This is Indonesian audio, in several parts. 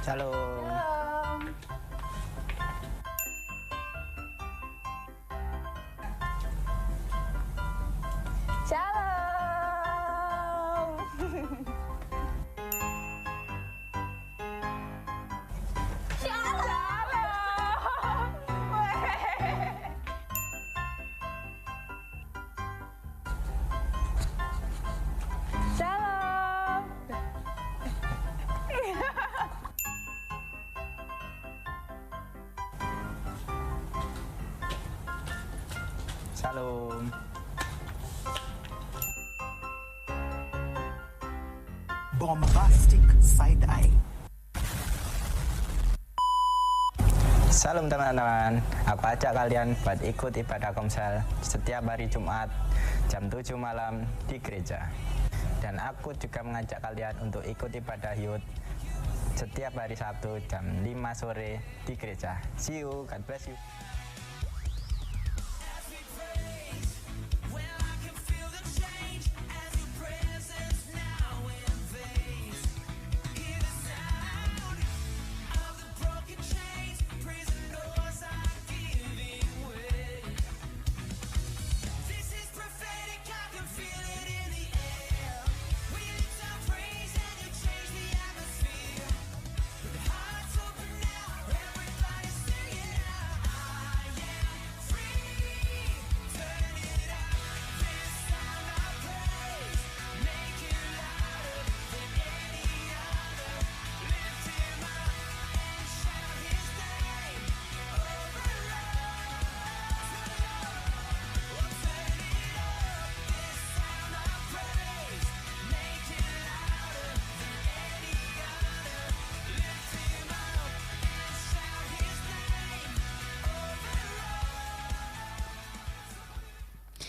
Shalom. Shalom. Shalom. Shalom. Bombastic side eye. Salam teman-teman, aku ajak kalian buat ikut ibadah komsel setiap hari Jumat jam 7 malam di gereja. Dan aku juga mengajak kalian untuk ikut ibadah youth setiap hari Sabtu jam 5 sore di gereja. See you, God bless you.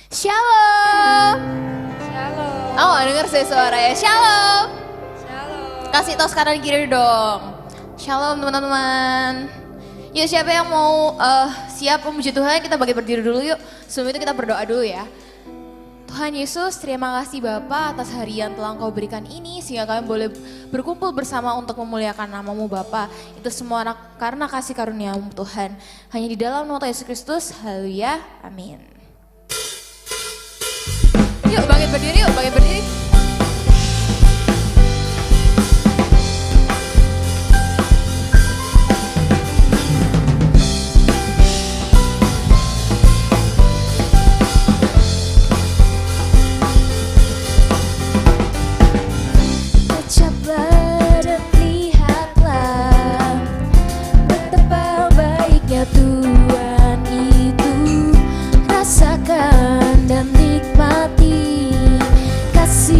Shalom. Shalom. Oh, gak denger sih suaranya. Shalom. Shalom. Kasih tahu kanan kiri dong. Shalom teman-teman. Yuk siapa yang mau siap memuji Tuhan, kita bagi berdiri dulu yuk. Sebelum itu kita berdoa dulu ya. Tuhan Yesus, terima kasih Bapa atas hari yang telah Engkau berikan ini sehingga kami boleh berkumpul bersama untuk memuliakan nama-Mu Bapa. Itu semua karena kasih karunia-Mu Tuhan. Hanya di dalam nama Tuhan Yesus Kristus. Haleluya. Amin. Yuk bangkit berdiri, yuk bangkit berdiri. Ucaplah dan lihatlah betapa baiknya Tuhan itu. Rasakan dan nikmati kasih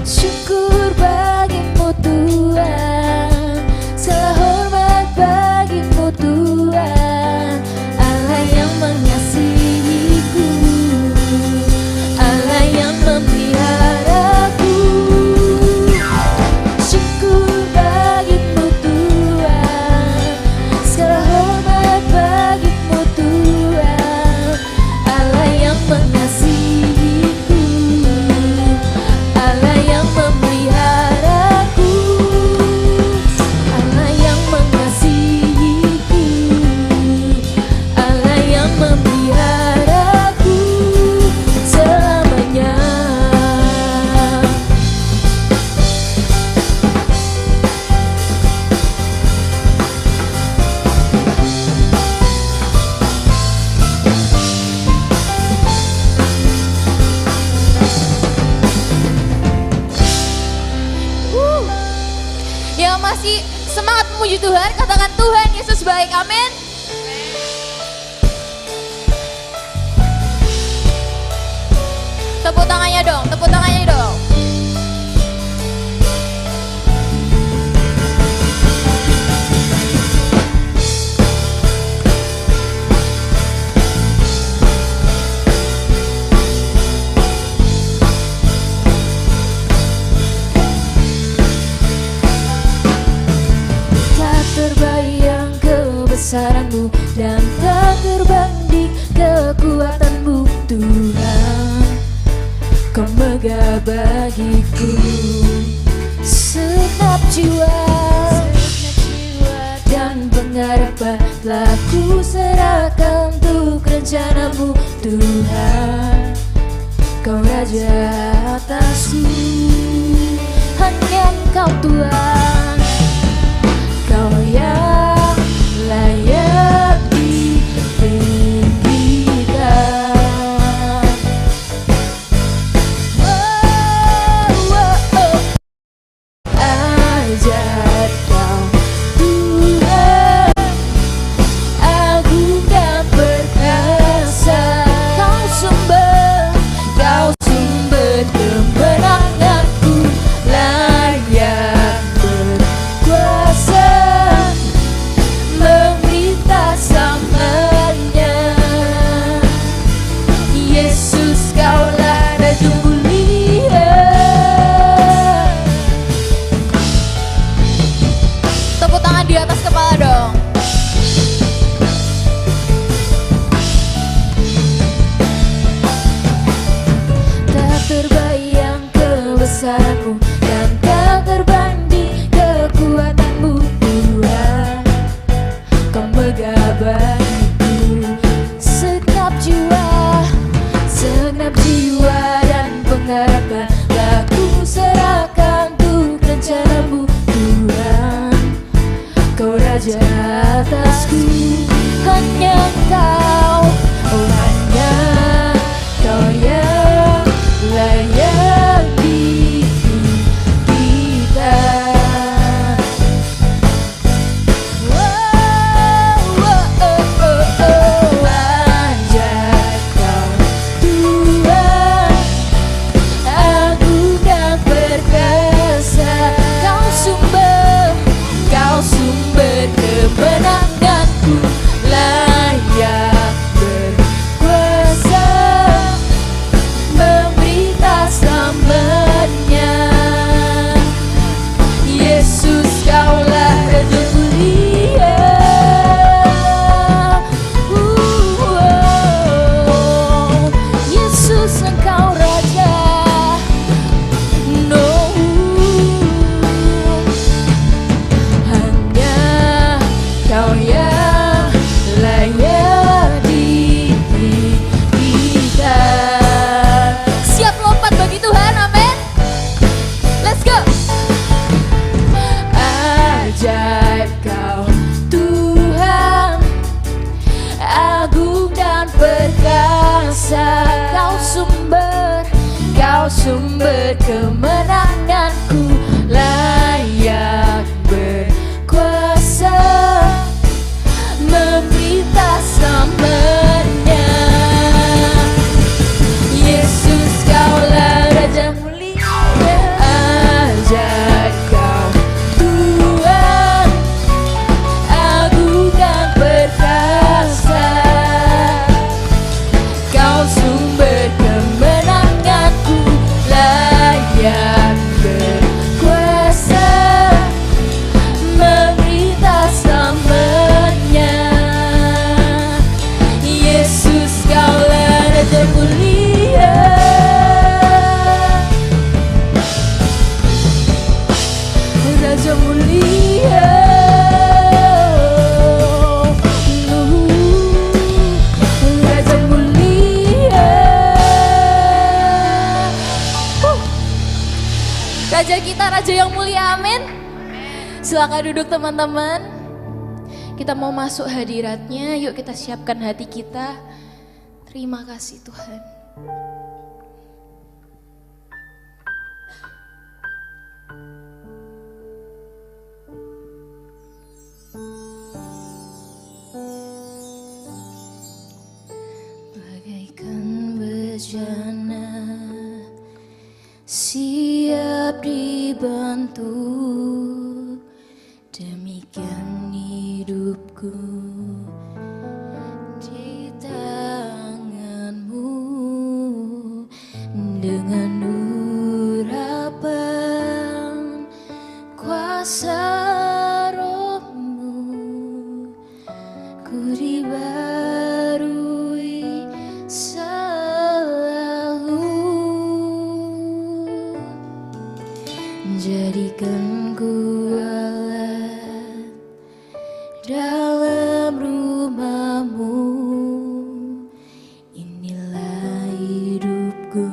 Syukur bagimu Tuhan, segala hormat bagimu Tuhan, Allah yang mengasihiku, Allah yang memeliharaku. Syukur bagimu Tuhan, segala hormat bagimu Tuhan, Allah yang mengasihiku, Allah yang memeliharaku, Allah yang mengasihiku, Allah yang memeliharaku selamanya. Yang masih semangat memuji Tuhan, katakan Tuhan Yesus baik, amin. Tepuk tangannya dong, tepuk tangannya dong. Tak terbayang kebesaranmu dan tak terbanding kekuatanmu Tuhan. Kau megah bagiku segenap jiwa dan pengharapan telah ku serahkan untuk rencanamu Tuhan. Kau Raja atasku, hanya Engkau Tuhan. Kau yang layak ditinggikan. Ajar Kau Tuhan, agung dan perkasa. Kau sumber kemenanganku, layak berkuasa, meminta samanya. Yesus, Kaulah Raja mulia. Tepuk tangan di atas kepala dong. Tak terbayang kebesaranmu dan tak terbanding kekuatanmu Tuhan. Kau megah bagiku segenap jiwa dan pengharapan telah ku serahkan untuk rencanamu Tuhan. Kau Raja atasku, hanya Engkau, oh hanya Kau yang layak ditinggikan. Raja mulia, Raja mulia. Raja kita, Raja yang mulia, amin. Silakan duduk teman-teman. Kita mau masuk hadiratnya, yuk kita siapkan hati kita. Terima kasih Tuhan. Bagaikan bejana siap dibantu, demikian hidupku di tanganmu. Dengan urapan kuasa rohmu, ku dibarui selalu. Jadikan ku alat dalam rumahmu, inilah hidupku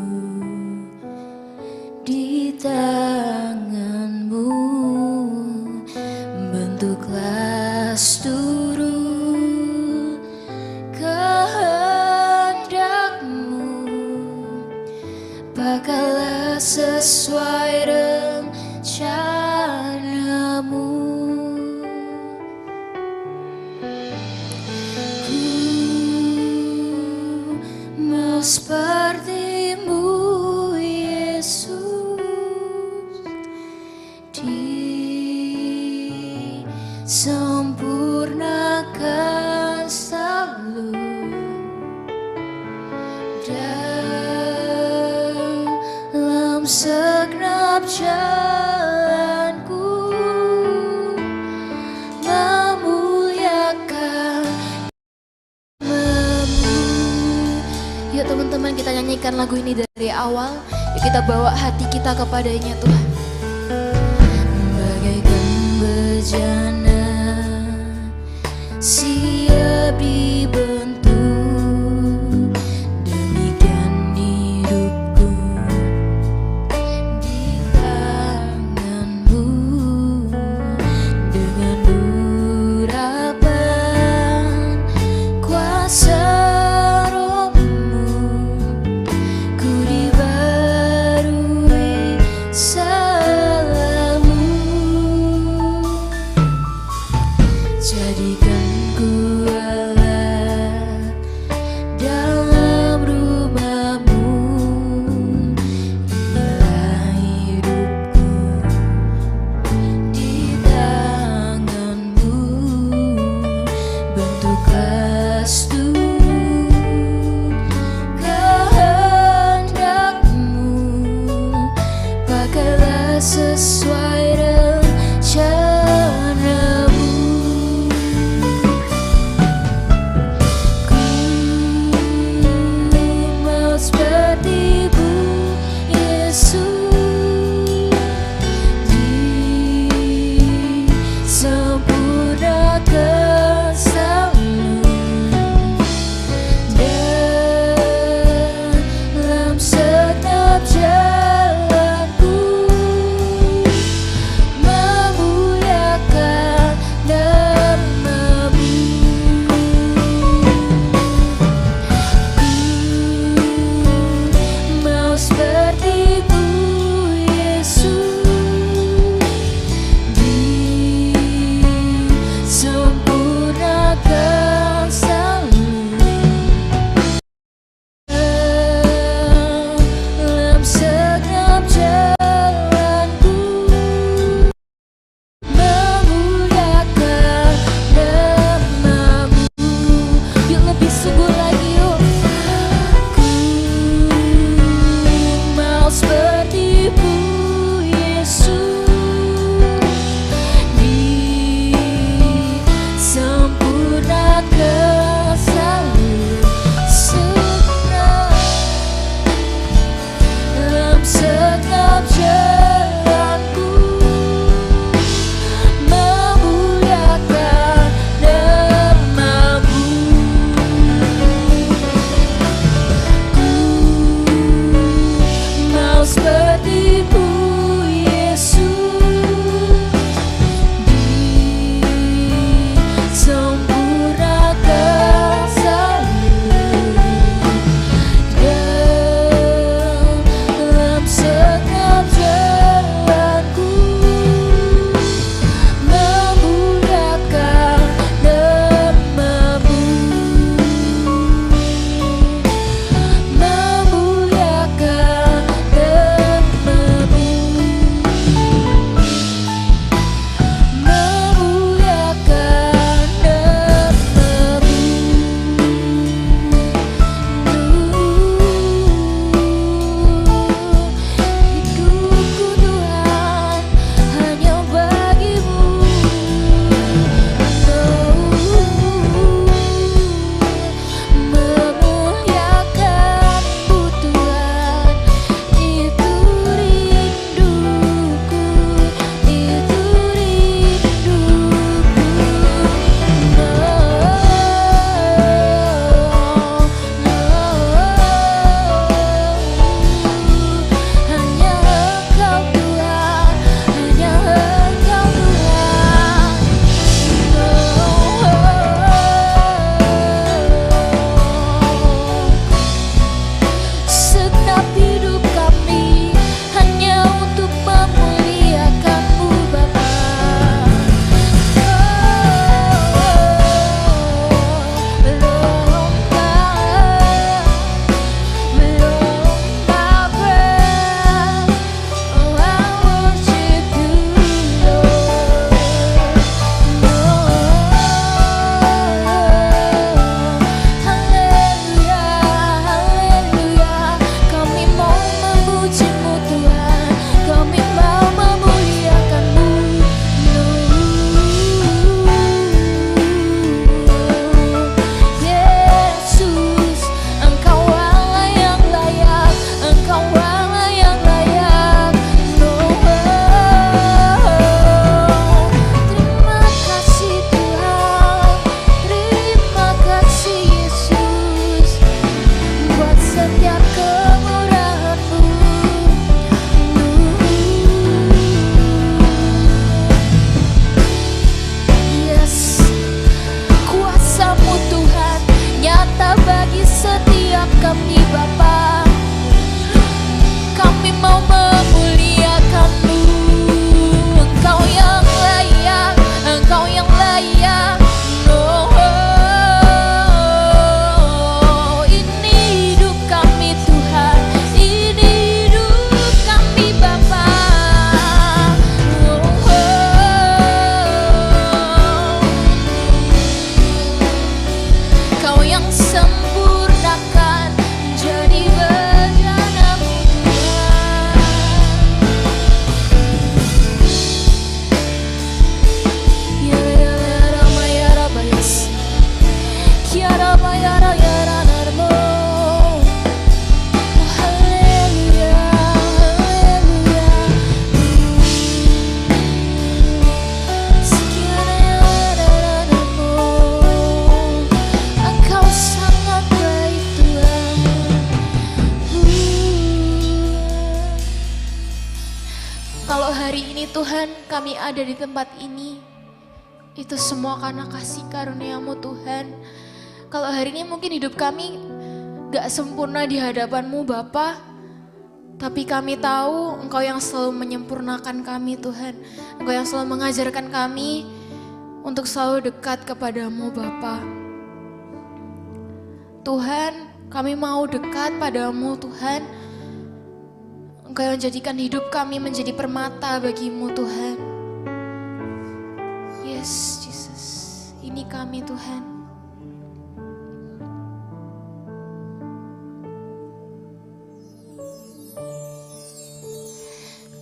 di tanganmu. Bentuklah seluruh kehendakmu, pakailah sesuai rencanamu. Ku mau sepertimu Yesus, disempurnakan selalu dalam segenap jalanku, memuliakan namamu. Yuk teman-teman, kita nyanyikan lagu ini dari awal. Yuk kita bawa hati kita kepadanya Tuhan. Bagaikan bejana siap dibentuk, demikian hidupku di tanganmu. Dengan urapan kuasa rohmu, ku dibarui selalu. Jadikan ku alat dalam rumahmu, inilah hidupku di tanganmu. Bentuklah seluruh kehendakmu, pakailah sesuai rencanamu. Ku mau sepertimu Yesus, disempurnakan selalu dalam segenap jalanku, Tuhan kami ada di tempat ini, itu semua karena kasih karunia-Mu Tuhan. Kalau hari ini mungkin hidup kami gak sempurna di hadapan-Mu Bapa, tapi kami tahu Engkau yang selalu menyempurnakan kami Tuhan. Engkau yang selalu mengajarkan kami untuk selalu dekat kepadamu Bapa. Tuhan, kami mau dekat padamu Tuhan. Engkau yang jadikan hidup kami menjadi permata bagimu Tuhan. Yes, Jesus. Ini kami Tuhan.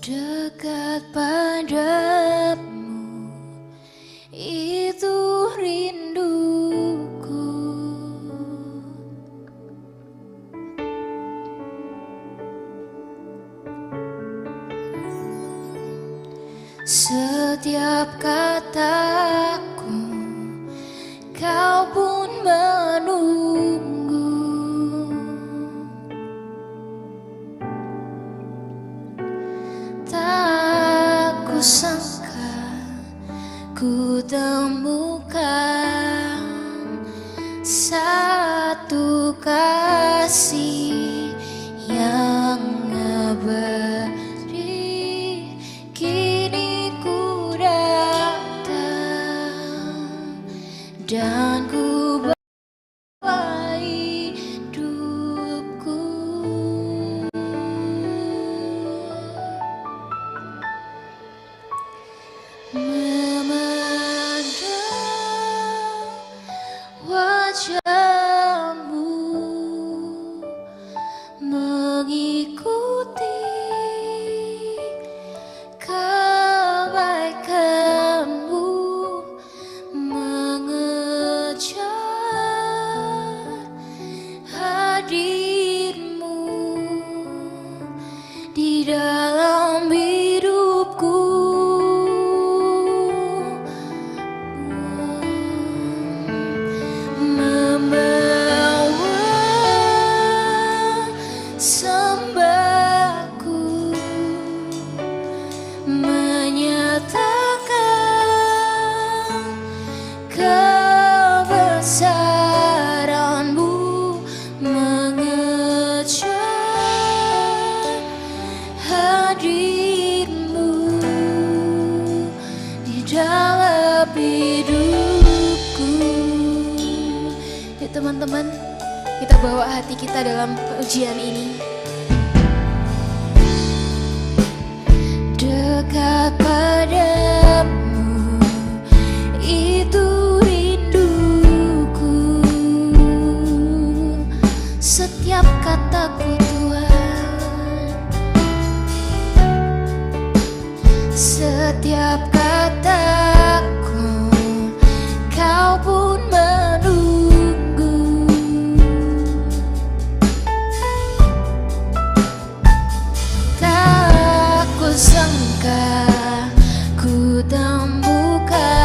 Dekat padamu, itu rinduku. Setiap kataku, kau pun menunggu. Tak kusangka ku temukan satu kasih yang abadi. Kini ku datang dan ku bawa hidupku. Memandang wajah-Mu, mengikuti kebaikan-Mu, mengejar hadir-Mu di dalam hidupku. Membawa sembahku, menyatakan kebesaran-Mu, mengejar hadir-Mu di dalam hidupku. Yuk teman-teman, kita bawa hati kita dalam ujian ini. Dekat padamu, itu rinduku. Setiap kataku Tuhan, setiap kataku, kau pun menunggu. Tak kusangka ku temukan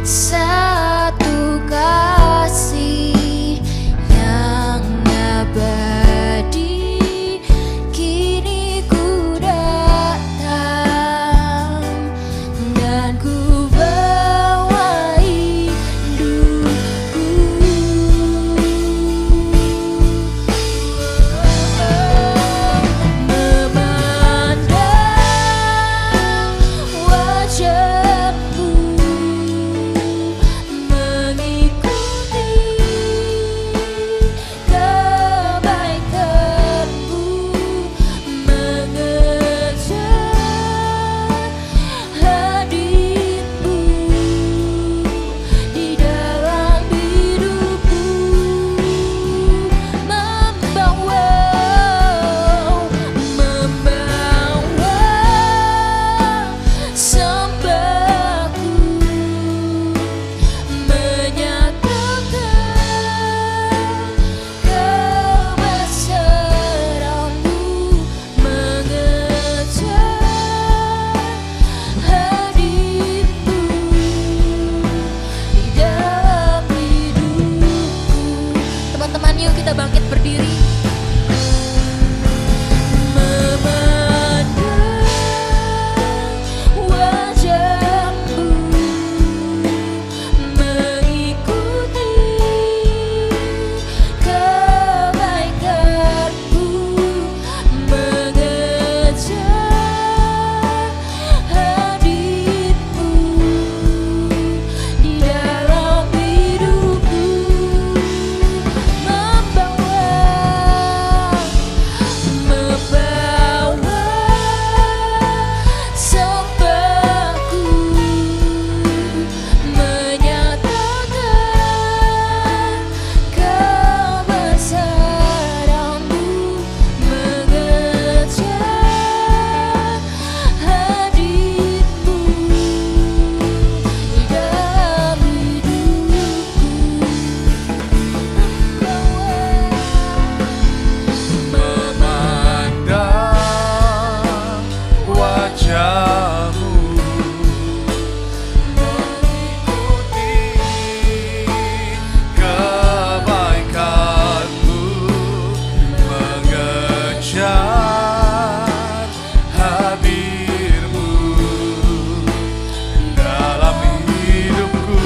satu kasih yang abadi. Kini ku datang kamu mengikuti kebaikanmu, mengejar hadirmu dalam hidupku.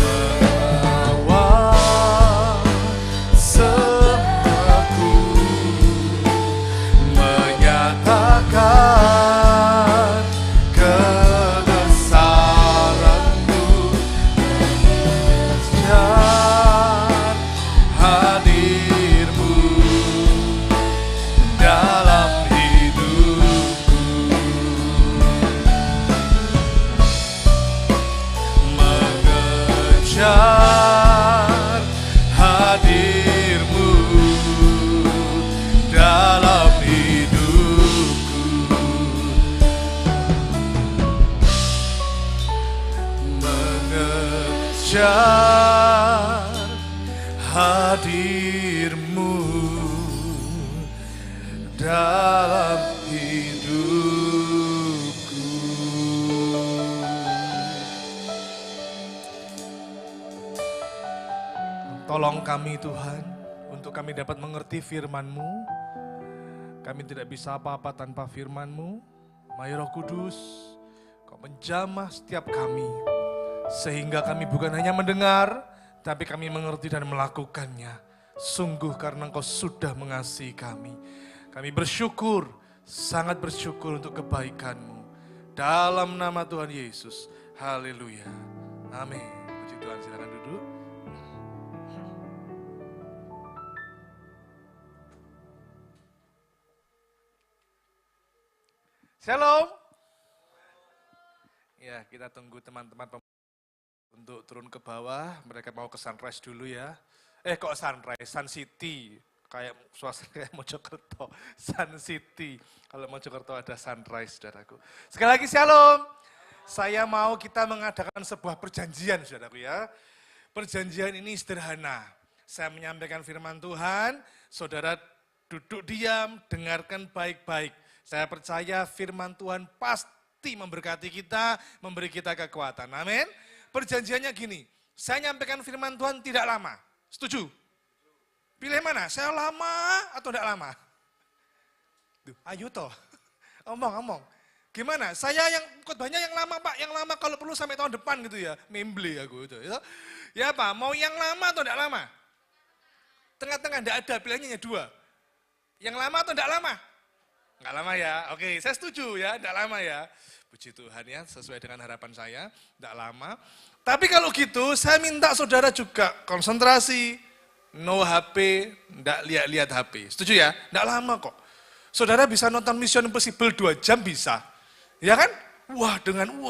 Mengawal sembaku, menyatakan kebesaranmu, mengejar hadirmu dalam hidupku, mengejar hadirmu dalam hidupku, mengejar hadirmu dalam hidupku. Tolong kami Tuhan, untuk kami dapat mengerti firman-Mu. Kami tidak bisa apa-apa tanpa firman-Mu. Mari Roh Kudus, Kau menjamah setiap kami. Sehingga kami bukan hanya mendengar, tapi kami mengerti dan melakukannya. Sungguh karena Engkau sudah mengasihi kami. Kami bersyukur, sangat bersyukur untuk kebaikan-Mu. Dalam nama Tuhan Yesus, haleluya. Amin. Puji Tuhan, silakan duduk. Shalom. Ya, kita tunggu teman-teman untuk turun ke bawah. Mereka mau ke Sunrise dulu ya. Kok Sunrise? Sun City. Kayak suasana kayak Mojokerto. Sun City. Kalau Mojokerto ada Sunrise, saudaraku. Sekali lagi shalom. Saya mau kita mengadakan sebuah perjanjian, saudaraku ya. Perjanjian ini sederhana. Saya menyampaikan firman Tuhan, saudara duduk diam, dengarkan baik-baik. Saya percaya firman Tuhan pasti memberkati kita, memberi kita kekuatan. Amin. Perjanjiannya gini, saya nyampaikan firman Tuhan tidak lama. Setuju? Pilih mana? Saya lama atau tidak lama? Duh, ayo toh. Omong. Gimana? Saya yang khotbahnya yang lama Pak, yang lama kalau perlu sampai tahun depan gitu ya. Memble aku itu. Ya Pak, mau yang lama atau tidak lama? Tengah-tengah tidak ada, pilihannya hanya dua. Yang lama atau tidak lama? Enggak lama ya, oke saya setuju ya, enggak lama ya. Puji Tuhan ya, sesuai dengan harapan saya, enggak lama. Tapi kalau gitu, saya minta saudara juga konsentrasi, no HP, enggak lihat-lihat HP. Setuju ya? Enggak lama kok. Saudara bisa nonton Mission Impossible 2 jam bisa. Ya kan? Wah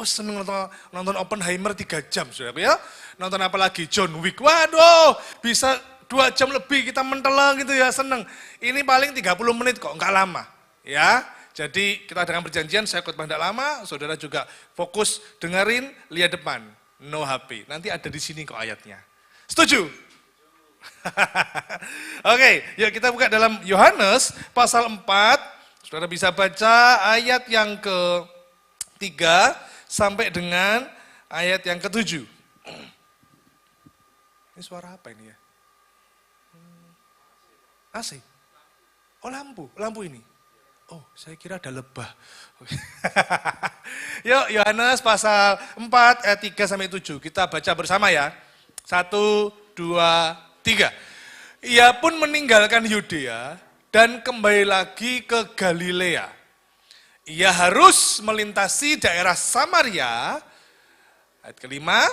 seneng nonton Oppenheimer 3 jam saudara ya. Nonton apa lagi? John Wick, waduh bisa 2 jam lebih kita mentelang gitu ya, seneng. Ini paling 30 menit kok, enggak lama. Ya, jadi kita dengan perjanjian, saya khotbah tidak lama, saudara juga fokus dengerin, lihat depan, no HP. Nanti ada di sini kok ayatnya. Setuju? Oke, yuk kita buka dalam Yohanes pasal 4. Saudara bisa baca ayat yang ke-3 sampai dengan ayat yang ke-7. Ini suara apa ini ya? AC? Oh lampu ini. Oh, saya kira ada lebah. Yuk, Yohanes pasal 4 ayat 3 sampai 7. Kita baca bersama ya. 1, 2, 3. Ia pun meninggalkan Yudea dan kembali lagi ke Galilea. Ia harus melintasi daerah Samaria. Ayat kelima.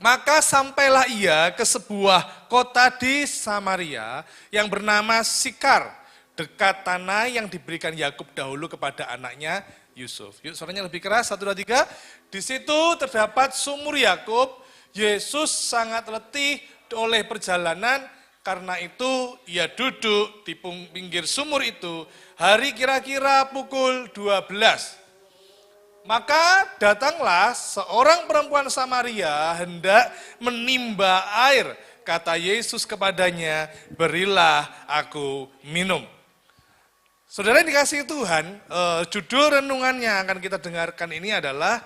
Maka sampailah ia ke sebuah kota di Samaria yang bernama Sikar, dekat tanah yang diberikan Yakub dahulu kepada anaknya Yusuf. Yuk suaranya lebih keras, 1, 2, 3. Di situ terdapat sumur Yakub. Yesus sangat letih oleh perjalanan, karena itu ia duduk di pinggir sumur itu. Hari kira-kira pukul 12. Maka datanglah seorang perempuan Samaria hendak menimba air. kata Yesus kepadanya, berilah aku minum. Saudara yang dikasihi Tuhan, judul renungan yang akan kita dengarkan ini adalah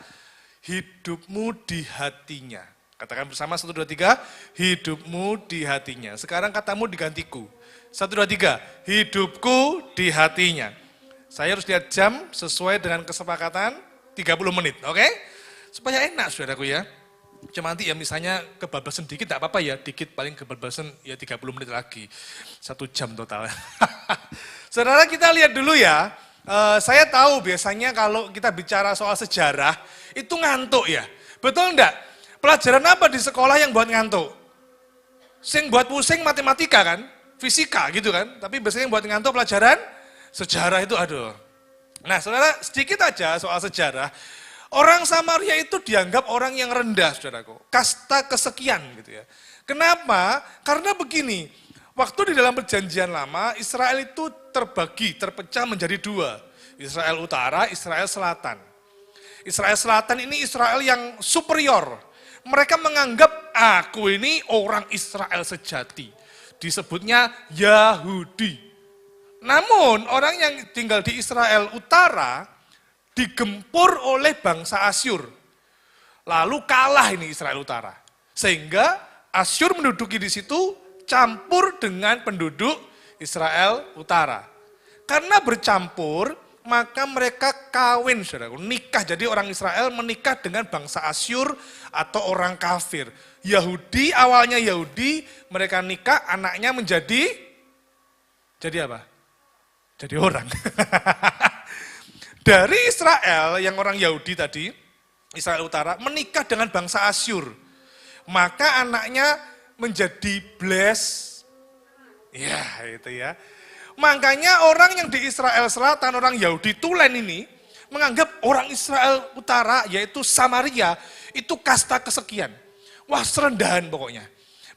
hidupmu di hatinya. Katakan bersama 1, 2, 3, hidupmu di hatinya. Sekarang katamu digantiku. 1, 2, 3, hidupku di hatinya. Saya harus lihat jam sesuai dengan kesepakatan 30 menit, oke? Supaya enak saudaraku ya. Cuma nanti ya misalnya kebablasan dikit, tidak apa-apa ya, dikit paling kebablasan ya 30 menit lagi. 1 jam total. Saudara kita lihat dulu ya, saya tahu biasanya kalau kita bicara soal sejarah, itu ngantuk ya. Betul enggak? Pelajaran apa di sekolah yang buat ngantuk? Sing buat pusing matematika kan, fisika gitu kan. Tapi biasanya yang buat ngantuk pelajaran sejarah itu aduh. Nah saudara sedikit aja soal sejarah. Orang Samaria itu dianggap orang yang rendah saudaraku. Kasta kesekian gitu ya. Kenapa? Karena begini, waktu di dalam perjanjian lama Israel itu terpecah menjadi 2. Israel Utara, Israel Selatan. Israel Selatan ini Israel yang superior. Mereka menganggap aku ini orang Israel sejati. Disebutnya Yahudi. Namun orang yang tinggal di Israel Utara digempur oleh bangsa Asyur. Lalu kalah ini Israel Utara. Sehingga Asyur menduduki di situ campur dengan penduduk Israel Utara. Karena bercampur, maka mereka kawin, saudaraku, nikah. Jadi orang Israel menikah dengan bangsa Asyur atau orang kafir. Yahudi, awalnya Yahudi, mereka nikah, anaknya jadi apa? Jadi orang. Dari Israel, yang orang Yahudi tadi, Israel Utara, menikah dengan bangsa Asyur. Maka anaknya menjadi ya itu ya. Makanya orang yang di Israel Selatan, orang Yahudi Tulen ini, menganggap orang Israel Utara, yaitu Samaria, itu kasta kesekian. Wah serendahan pokoknya.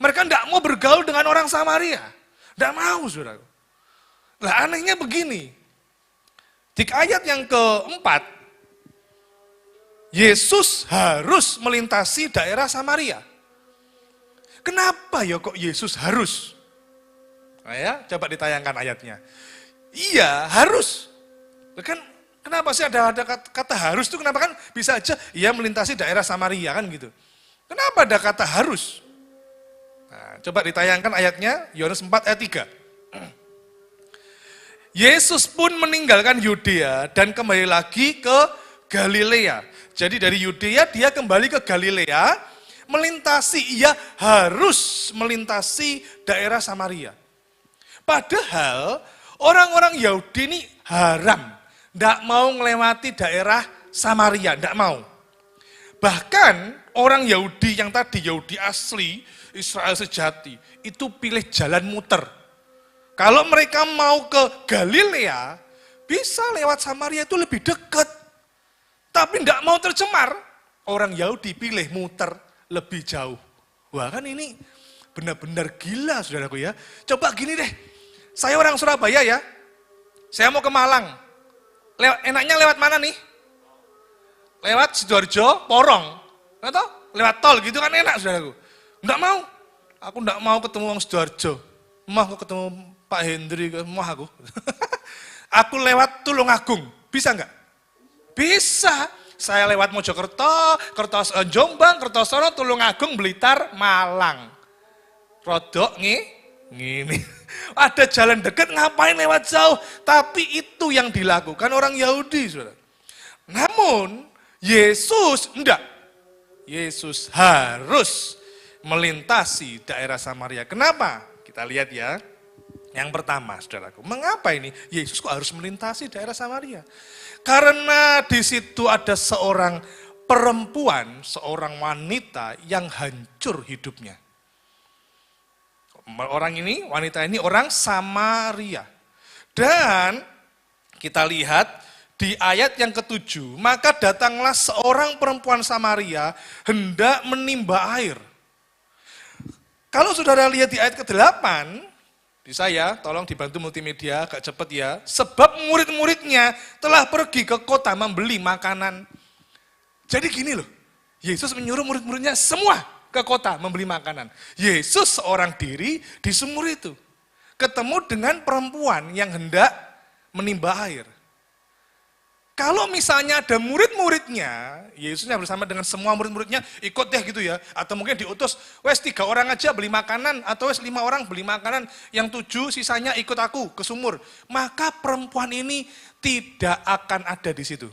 Mereka tidak mau bergaul dengan orang Samaria. Tidak mau, saudara. Lah anehnya begini, di ayat yang keempat, Yesus harus melintasi daerah Samaria. Kenapa ya kok Yesus harus? Nah ya, coba ditayangkan ayatnya. Iya, harus. Kan kenapa sih ada kata harus itu, kenapa kan bisa aja ia melintasi daerah Samaria kan gitu. Kenapa ada kata harus? Nah, coba ditayangkan ayatnya, Yohanes 4 ayat 3. Yesus pun meninggalkan Yudea dan kembali lagi ke Galilea. Jadi dari Yudea dia kembali ke Galilea, ia harus melintasi daerah Samaria. Padahal orang-orang Yahudi ini haram, tidak mau melewati daerah Samaria, tidak mau. Bahkan orang Yahudi yang tadi Yahudi asli, Israel sejati, itu pilih jalan muter. Kalau mereka mau ke Galilea, bisa lewat Samaria itu lebih dekat. Tapi tidak mau tercemar, orang Yahudi pilih muter lebih jauh. Wah kan ini benar-benar gila saudaraku ya. Coba gini deh, saya orang Surabaya ya, saya mau ke Malang. Enaknya lewat mana nih? Lewat Sidoarjo, Porong. Atau lewat tol gitu kan enak saudaraku. Enggak mau, aku enggak mau ketemu orang Sidoarjo. Mau aku ketemu Pak Hendri, mau aku. Aku lewat Tulungagung, bisa enggak? Bisa. Saya lewat Mojokerto, Jombang, Kertosono, Tulungagung, Blitar, Malang. Rodok ngini. Ada jalan dekat, ngapain lewat jauh? Tapi itu yang dilakukan orang Yahudi, saudara. Namun, Yesus enggak. Yesus harus melintasi daerah Samaria. Kenapa? Kita lihat ya. Yang pertama, saudaraku, mengapa ini Yesus kok harus melintasi daerah Samaria? Karena di situ ada seorang perempuan, seorang wanita yang hancur hidupnya. Wanita ini orang Samaria. Dan kita lihat di ayat yang ke-7, maka datanglah seorang perempuan Samaria hendak menimba air. Kalau saudara lihat di ayat ke-8, di saya, tolong dibantu multimedia, agak cepat ya. Sebab murid-muridnya telah pergi ke kota membeli makanan. Jadi gini loh, Yesus menyuruh murid-muridnya semua ke kota membeli makanan. Yesus seorang diri di sumur itu. Ketemu dengan perempuan yang hendak menimba air. Kalau misalnya ada murid-muridnya, Yesusnya bersama dengan semua murid-muridnya ikut deh gitu ya. Atau mungkin diutus, wes 3 orang aja beli makanan, atau wes 5 orang beli makanan, yang 7 sisanya ikut aku ke sumur. Maka perempuan ini tidak akan ada di situ.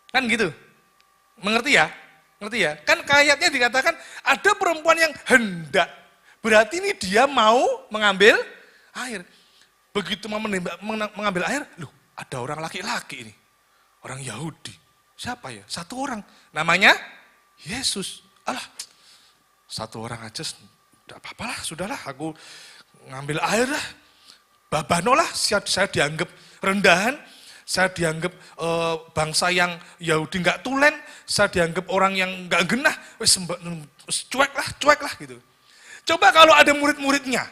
Kan gitu? Mengerti ya? Ngerti ya? Kan ayatnya dikatakan ada perempuan yang hendak. Berarti ini dia mau mengambil air. Begitu mau mengambil air, loh, ada orang laki-laki ini, orang Yahudi. Siapa ya? 1 orang. Namanya Yesus. Alah, 1 orang aja, tidak apa-apa lah, sudahlah, aku ngambil air lah. Babano lah, saya dianggap rendahan, saya dianggap bangsa yang Yahudi nggak tulen, saya dianggap orang yang nggak genah, cuek lah gitu. Coba kalau ada murid-muridnya,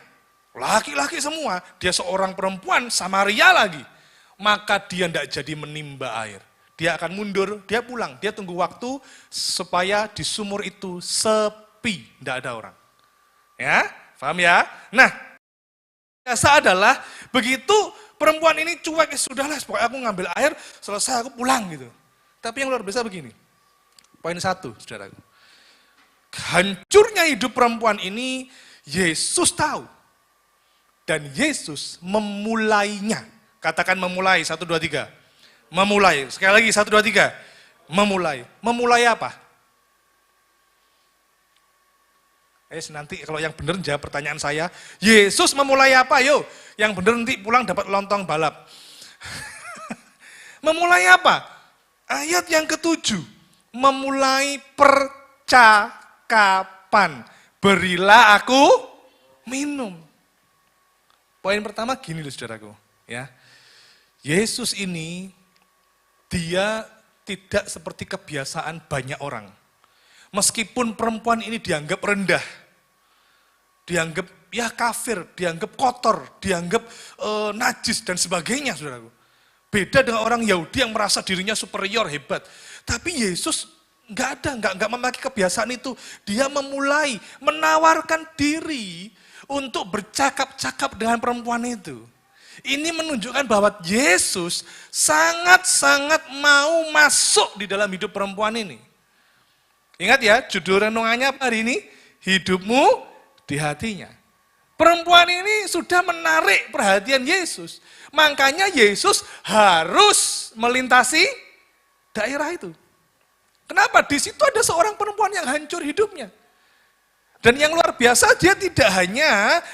laki-laki semua, dia seorang perempuan Samaria lagi. Maka dia tidak jadi menimba air. Dia akan mundur, dia pulang, dia tunggu waktu supaya di sumur itu sepi, tidak ada orang. Ya, paham ya? Nah, biasa adalah begitu perempuan ini cuek, sudahlah, pokoknya aku ngambil air, selesai aku pulang gitu. Tapi yang luar biasa begini, poin 1, saudaraku. Hancurnya hidup perempuan ini, Yesus tahu. Dan Yesus memulainya. Katakan memulai, 1, 2, 3. Memulai, sekali lagi 1, 2, 3. Memulai. Memulai apa? Nanti kalau yang benar jawab pertanyaan saya, Yesus memulai apa? Yuk, yang benar nanti pulang dapat lontong balap. Memulai apa? Ayat yang ke-7. Memulai percakapan. Berilah aku minum. Poin pertama gini loh saudaraku. Ya. Yesus ini, dia tidak seperti kebiasaan banyak orang. Meskipun perempuan ini dianggap rendah, dianggap ya kafir, dianggap kotor, dianggap najis dan sebagainya, saudaraku. Beda dengan orang Yahudi yang merasa dirinya superior, hebat. Tapi Yesus nggak memakai kebiasaan itu. Dia memulai menawarkan diri untuk bercakap-cakap dengan perempuan itu. Ini menunjukkan bahwa Yesus sangat-sangat mau masuk di dalam hidup perempuan ini. Ingat ya, judul renungannya apa hari ini? Hidupmu di hatinya. Perempuan ini sudah menarik perhatian Yesus. Makanya Yesus harus melintasi daerah itu. Kenapa? Di situ ada seorang perempuan yang hancur hidupnya. Dan yang luar biasa, dia tidak hanya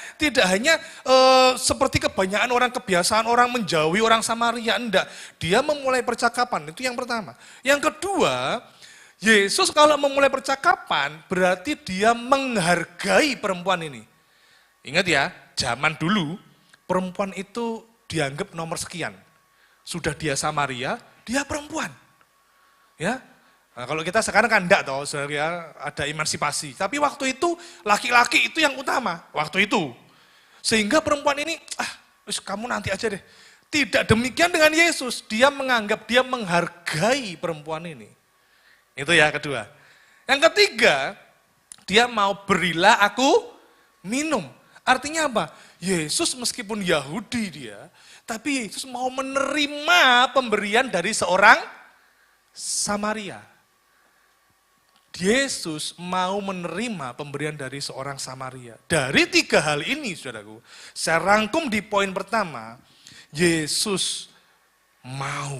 seperti kebanyakan orang, kebiasaan orang menjauhi orang Samaria, enggak. Dia memulai percakapan, itu yang pertama. Yang kedua, Yesus kalau memulai percakapan, berarti dia menghargai perempuan ini. Ingat ya, zaman dulu, perempuan itu dianggap nomor sekian. Sudah dia Samaria, dia perempuan. Ya. Nah, kalau kita sekarang kan enggak toh, saudara, ada emansipasi. Tapi waktu itu laki-laki itu yang utama, waktu itu. Sehingga perempuan ini, kamu nanti aja deh. Tidak demikian dengan Yesus, dia menganggap, dia menghargai perempuan ini. Itu ya kedua. Yang ketiga, dia mau berilah aku minum. Artinya apa? Yesus meskipun Yahudi dia, tapi Yesus mau menerima pemberian dari seorang Samaria. Yesus mau menerima pemberian dari seorang Samaria. Dari 3 hal ini, saudaraku, saya rangkum di poin pertama, Yesus mau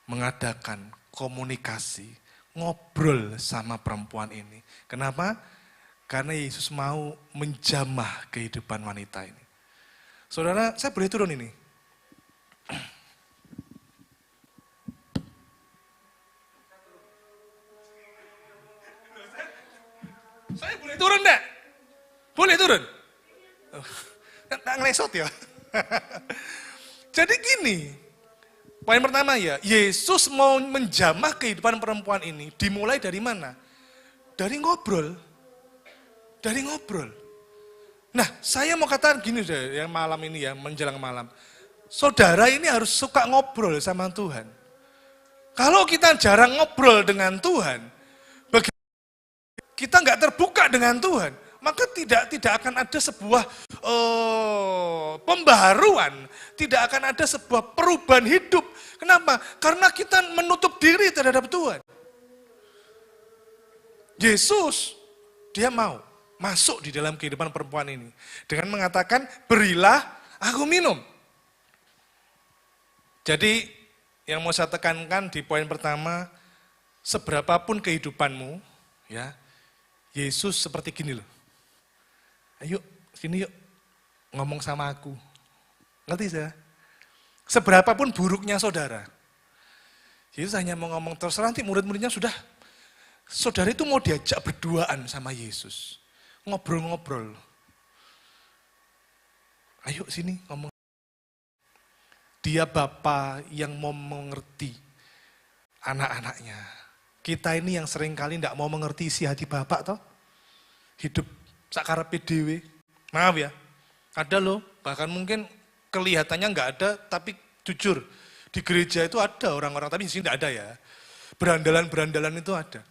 mengadakan komunikasi, ngobrol sama perempuan ini. Kenapa? Karena Yesus mau menjamah kehidupan wanita ini. Saudara, saya boleh turun ini? Saya boleh turun enggak? Boleh turun? Nggak ngelesot ya? Jadi gini, poin pertama ya, Yesus mau menjamah kehidupan perempuan ini, dimulai dari mana? Dari ngobrol. Dari ngobrol. Nah, saya mau katakan gini deh, yang malam ini ya, menjelang malam. Saudara ini harus suka ngobrol sama Tuhan. Kalau kita jarang ngobrol dengan Tuhan, kita nggak terbuka dengan Tuhan, maka tidak akan ada sebuah pembaharuan, tidak akan ada sebuah perubahan hidup. Kenapa? Karena kita menutup diri terhadap Tuhan. Yesus, dia mau masuk di dalam kehidupan perempuan ini dengan mengatakan, berilah aku minum. Jadi yang mau saya tekankan di poin pertama, seberapapun kehidupanmu, ya, Yesus seperti gini loh. Ayo, sini yuk, ngomong sama aku. Ngerti saya? Seberapapun buruknya saudara, Yesus hanya mau ngomong, terserah nanti murid-muridnya sudah. Saudara itu mau diajak berduaan sama Yesus. Ngobrol-ngobrol. Ayo sini ngomong. Dia Bapa yang mau mengerti anak-anaknya. Kita ini yang seringkali tidak mau mengerti isi hati Bapak toh. Hidup sakarepe dhewe. Maaf ya, ada loh, bahkan mungkin kelihatannya nggak ada, tapi jujur, di gereja itu ada orang-orang, tapi di sini tidak ada ya. Berandalan-berandalan itu ada.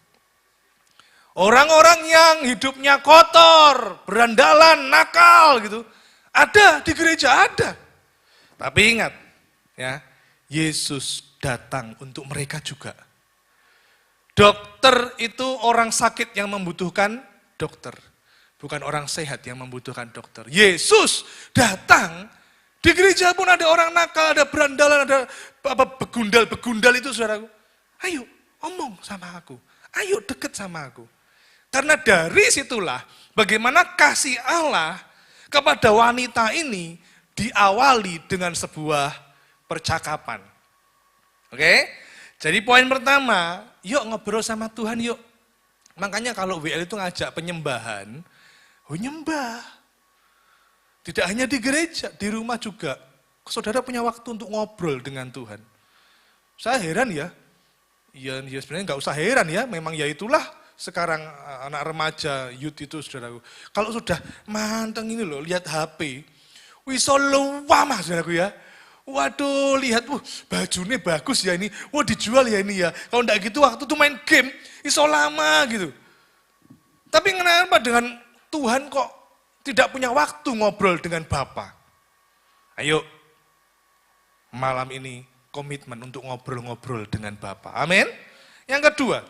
Orang-orang yang hidupnya kotor, berandalan, nakal gitu. Ada di gereja, ada. Tapi ingat, ya, Yesus datang untuk mereka juga. Dokter itu orang sakit yang membutuhkan dokter. Bukan orang sehat yang membutuhkan dokter. Yesus datang, di gereja pun ada orang nakal, ada berandalan, ada begundal itu saudaraku. Ayo omong sama aku, ayo deket sama aku. Karena dari situlah bagaimana kasih Allah kepada wanita ini diawali dengan sebuah percakapan. Oke? Jadi poin pertama, yuk ngobrol sama Tuhan yuk. Makanya kalau WL itu ngajak penyembahan, nyembah. Tidak hanya di gereja, di rumah juga. Saudara punya waktu untuk ngobrol dengan Tuhan. Saya heran ya. Ya sebenarnya nggak usah heran ya, memang ya itulah sekarang anak remaja, youth itu saudaraku. Kalau sudah manteng ini loh, lihat HP, wiso luwamah saudaraku ya. Waduh, lihat, bajunya bagus ya ini, dijual ya ini ya. Kalau enggak gitu waktu itu main game, iso lama gitu. Tapi kenapa dengan Tuhan kok tidak punya waktu ngobrol dengan Bapa? Ayo, malam ini komitmen untuk ngobrol-ngobrol dengan Bapa. Amin. Yang kedua,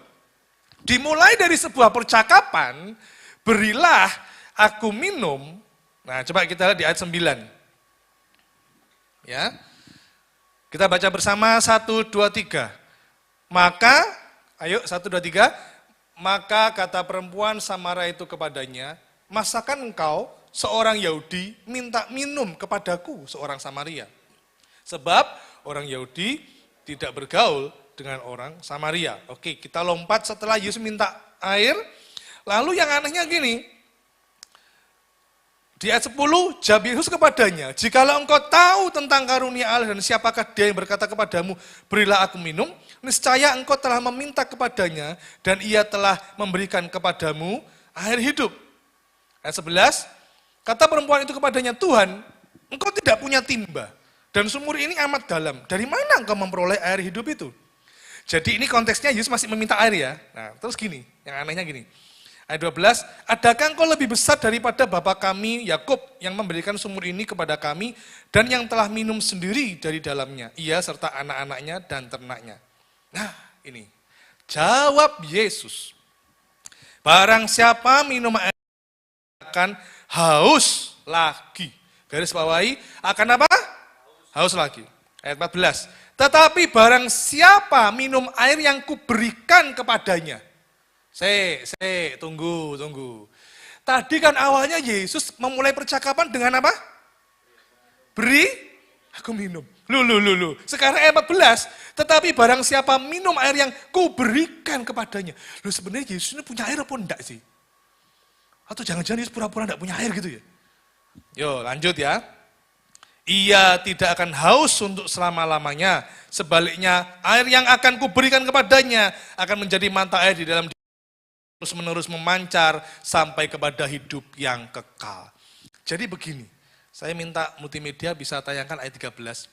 dimulai dari sebuah percakapan, berilah aku minum. Nah, coba kita lihat di ayat 9. Ya. Kita baca bersama 1, 2, 3. Maka, ayo 1, 2, 3. Maka kata perempuan Samara itu kepadanya, masakan engkau seorang Yahudi minta minum kepadaku seorang Samaria? Sebab orang Yahudi tidak bergaul dengan orang Samaria. Oke, kita lompat setelah Yesus minta air. Lalu yang anehnya gini, di ayat 10, jawab Yesus kepadanya, jikalau engkau tahu tentang karunia Allah dan siapakah dia yang berkata kepadamu, berilah aku minum, niscaya engkau telah meminta kepadanya dan ia telah memberikan kepadamu air hidup. Ayat 11, kata perempuan itu kepadanya, Tuhan, engkau tidak punya timba dan sumur ini amat dalam. Dari mana engkau memperoleh air hidup itu? Jadi ini konteksnya Yesus masih meminta air ya. Nah, terus gini, yang anehnya gini. Ayat 12, adakah engkau lebih besar daripada bapa kami Yakub yang memberikan sumur ini kepada kami dan yang telah minum sendiri dari dalamnya, ia serta anak-anaknya dan ternaknya. Nah, ini jawab Yesus. Barang siapa minum air akan haus lagi. Garis bawahi, akan apa? Haus lagi. Ayat 14. Tetapi barang siapa minum air yang kuberikan kepadanya. Tunggu. Tadi kan awalnya Yesus memulai percakapan dengan apa? Beri, aku minum. Lu. Sekarang ayat 14. Tetapi barang siapa minum air yang kuberikan kepadanya. Sebenarnya Yesus ini punya air apa enggak sih? Atau jangan-jangan Yesus pura-pura enggak punya air gitu ya? Yo, lanjut ya. Ia tidak akan haus untuk selama-lamanya. Sebaliknya, air yang akan kuberikan kepadanya akan menjadi mata air di dalam terus-menerus memancar sampai kepada hidup yang kekal. Jadi begini, saya minta multimedia bisa tayangkan ayat 13.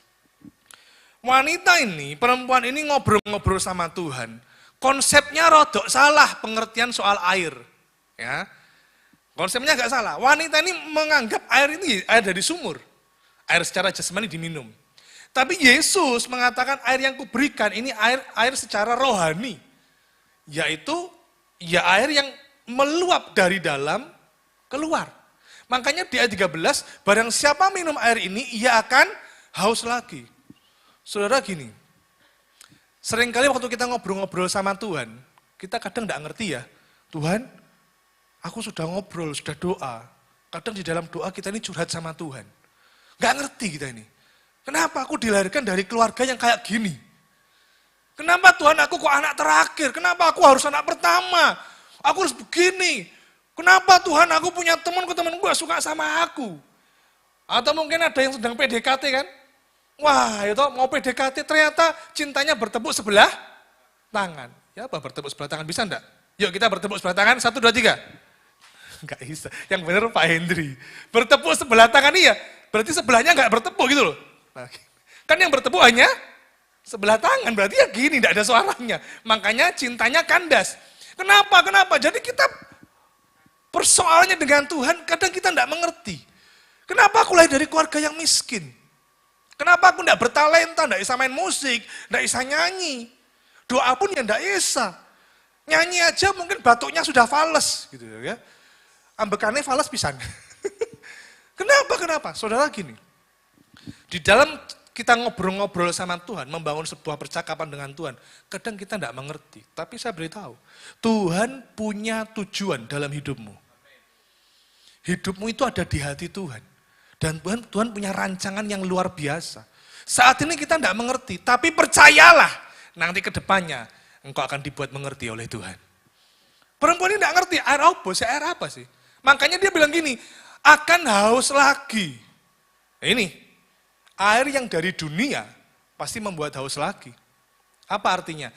Wanita ini, perempuan ini ngobrol-ngobrol sama Tuhan. Konsepnya rodok salah pengertian soal air. Ya, konsepnya agak salah. Wanita ini menganggap air ini air dari sumur. Air secara jasmani diminum. Tapi Yesus mengatakan air yang kuberikan ini air secara rohani. Yaitu ya air yang meluap dari dalam keluar. Makanya di ayat 13, barang siapa minum air ini, ia akan haus lagi. Saudara gini, seringkali waktu kita ngobrol-ngobrol sama Tuhan, kita kadang tidak ngerti ya, Tuhan, aku sudah ngobrol, sudah doa. Kadang di dalam doa kita ini curhat sama Tuhan. Nggak ngerti kita ini. Kenapa aku dilahirkan dari keluarga yang kayak gini? Kenapa Tuhan aku kok anak terakhir? Kenapa aku harus anak pertama? Aku harus begini. Kenapa Tuhan aku punya teman gue suka sama aku? Atau mungkin ada yang sedang PDKT kan? Wah itu mau PDKT ternyata cintanya bertepuk sebelah tangan. Ya apa bertepuk sebelah tangan bisa enggak? Yuk kita bertepuk sebelah tangan, 1, 2, 3. Enggak bisa, yang benar Pak Hendri. Bertepuk sebelah tangan iya, berarti sebelahnya enggak bertepuk gitu loh. Nah, kan yang bertepuk hanya sebelah tangan, berarti ya gini, enggak ada suaranya. Makanya cintanya kandas. Kenapa? Jadi kita persoalannya dengan Tuhan, kadang kita enggak mengerti. Kenapa aku lahir dari keluarga yang miskin? Kenapa aku enggak bertalenta, enggak bisa main musik, enggak bisa nyanyi. Doa pun ya enggak bisa. Nyanyi aja mungkin batuknya sudah fales gitu ya. Ambekannya fales pisan. Kenapa? Saudara gini. Di dalam kita ngobrol-ngobrol sama Tuhan, membangun sebuah percakapan dengan Tuhan, kadang kita tidak mengerti. Tapi saya beritahu, Tuhan punya tujuan dalam hidupmu. Hidupmu itu ada di hati Tuhan. Dan Tuhan punya rancangan yang luar biasa. Saat ini kita tidak mengerti, tapi percayalah, nanti ke depannya engkau akan dibuat mengerti oleh Tuhan. Perempuan ini tidak ngerti, air apa sih? Makanya dia bilang gini, akan haus lagi. Nah ini, air yang dari dunia pasti membuat haus lagi. Apa artinya?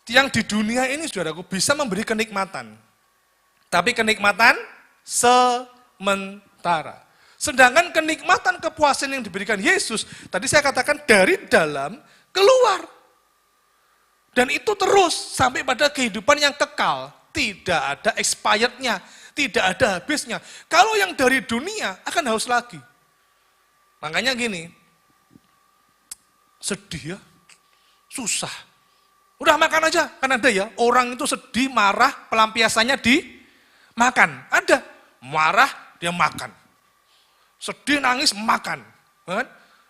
Yang di dunia ini, saudaraku, bisa memberi kenikmatan. Tapi kenikmatan sementara. Sedangkan kenikmatan kepuasan yang diberikan Yesus, tadi saya katakan dari dalam keluar. Dan itu terus sampai pada kehidupan yang kekal. Tidak ada expirednya, tidak ada habisnya. Kalau yang dari dunia akan haus lagi. Makanya gini, sedih ya, susah. Udah makan aja, kan ada ya, orang itu sedih, marah, pelampiasannya dimakan. Ada, marah, dia makan. Sedih, nangis, makan.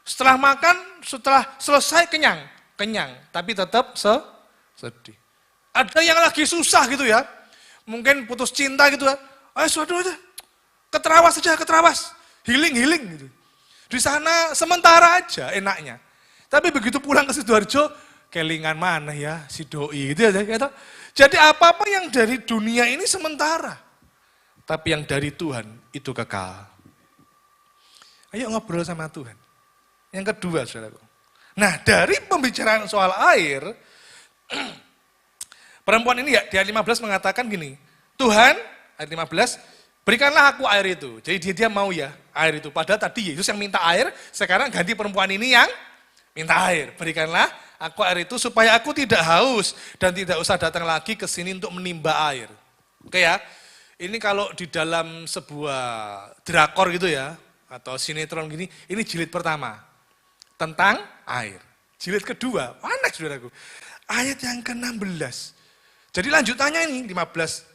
Setelah makan, setelah selesai kenyang, tapi tetap sedih. Ada yang lagi susah gitu ya, mungkin putus cinta gitu ya, sudah, keterawas aja, healing gitu. Di sana sementara aja enaknya. Tapi begitu pulang ke Sidoarjo, kelingan mana ya si doi gitu ya. Jadi apa-apa yang dari dunia ini sementara. Tapi yang dari Tuhan itu kekal. Ayo ngobrol sama Tuhan. Yang kedua, saudaraku. Nah, dari pembicaraan soal air, perempuan ini ya di ayat 15 mengatakan gini, Tuhan, ayat 15, berikanlah aku air itu. Jadi dia mau ya air itu. Padahal tadi Yesus yang minta air, sekarang ganti perempuan ini yang minta air. Berikanlah aku air itu supaya aku tidak haus dan tidak usah datang lagi ke sini untuk menimba air. Oke ya, ini kalau di dalam sebuah drakor gitu ya, atau sinetron gini, ini jilid pertama. Tentang air. Jilid kedua, mana saudaraku? Ayat yang ke-16. Jadi lanjutannya ini, 15.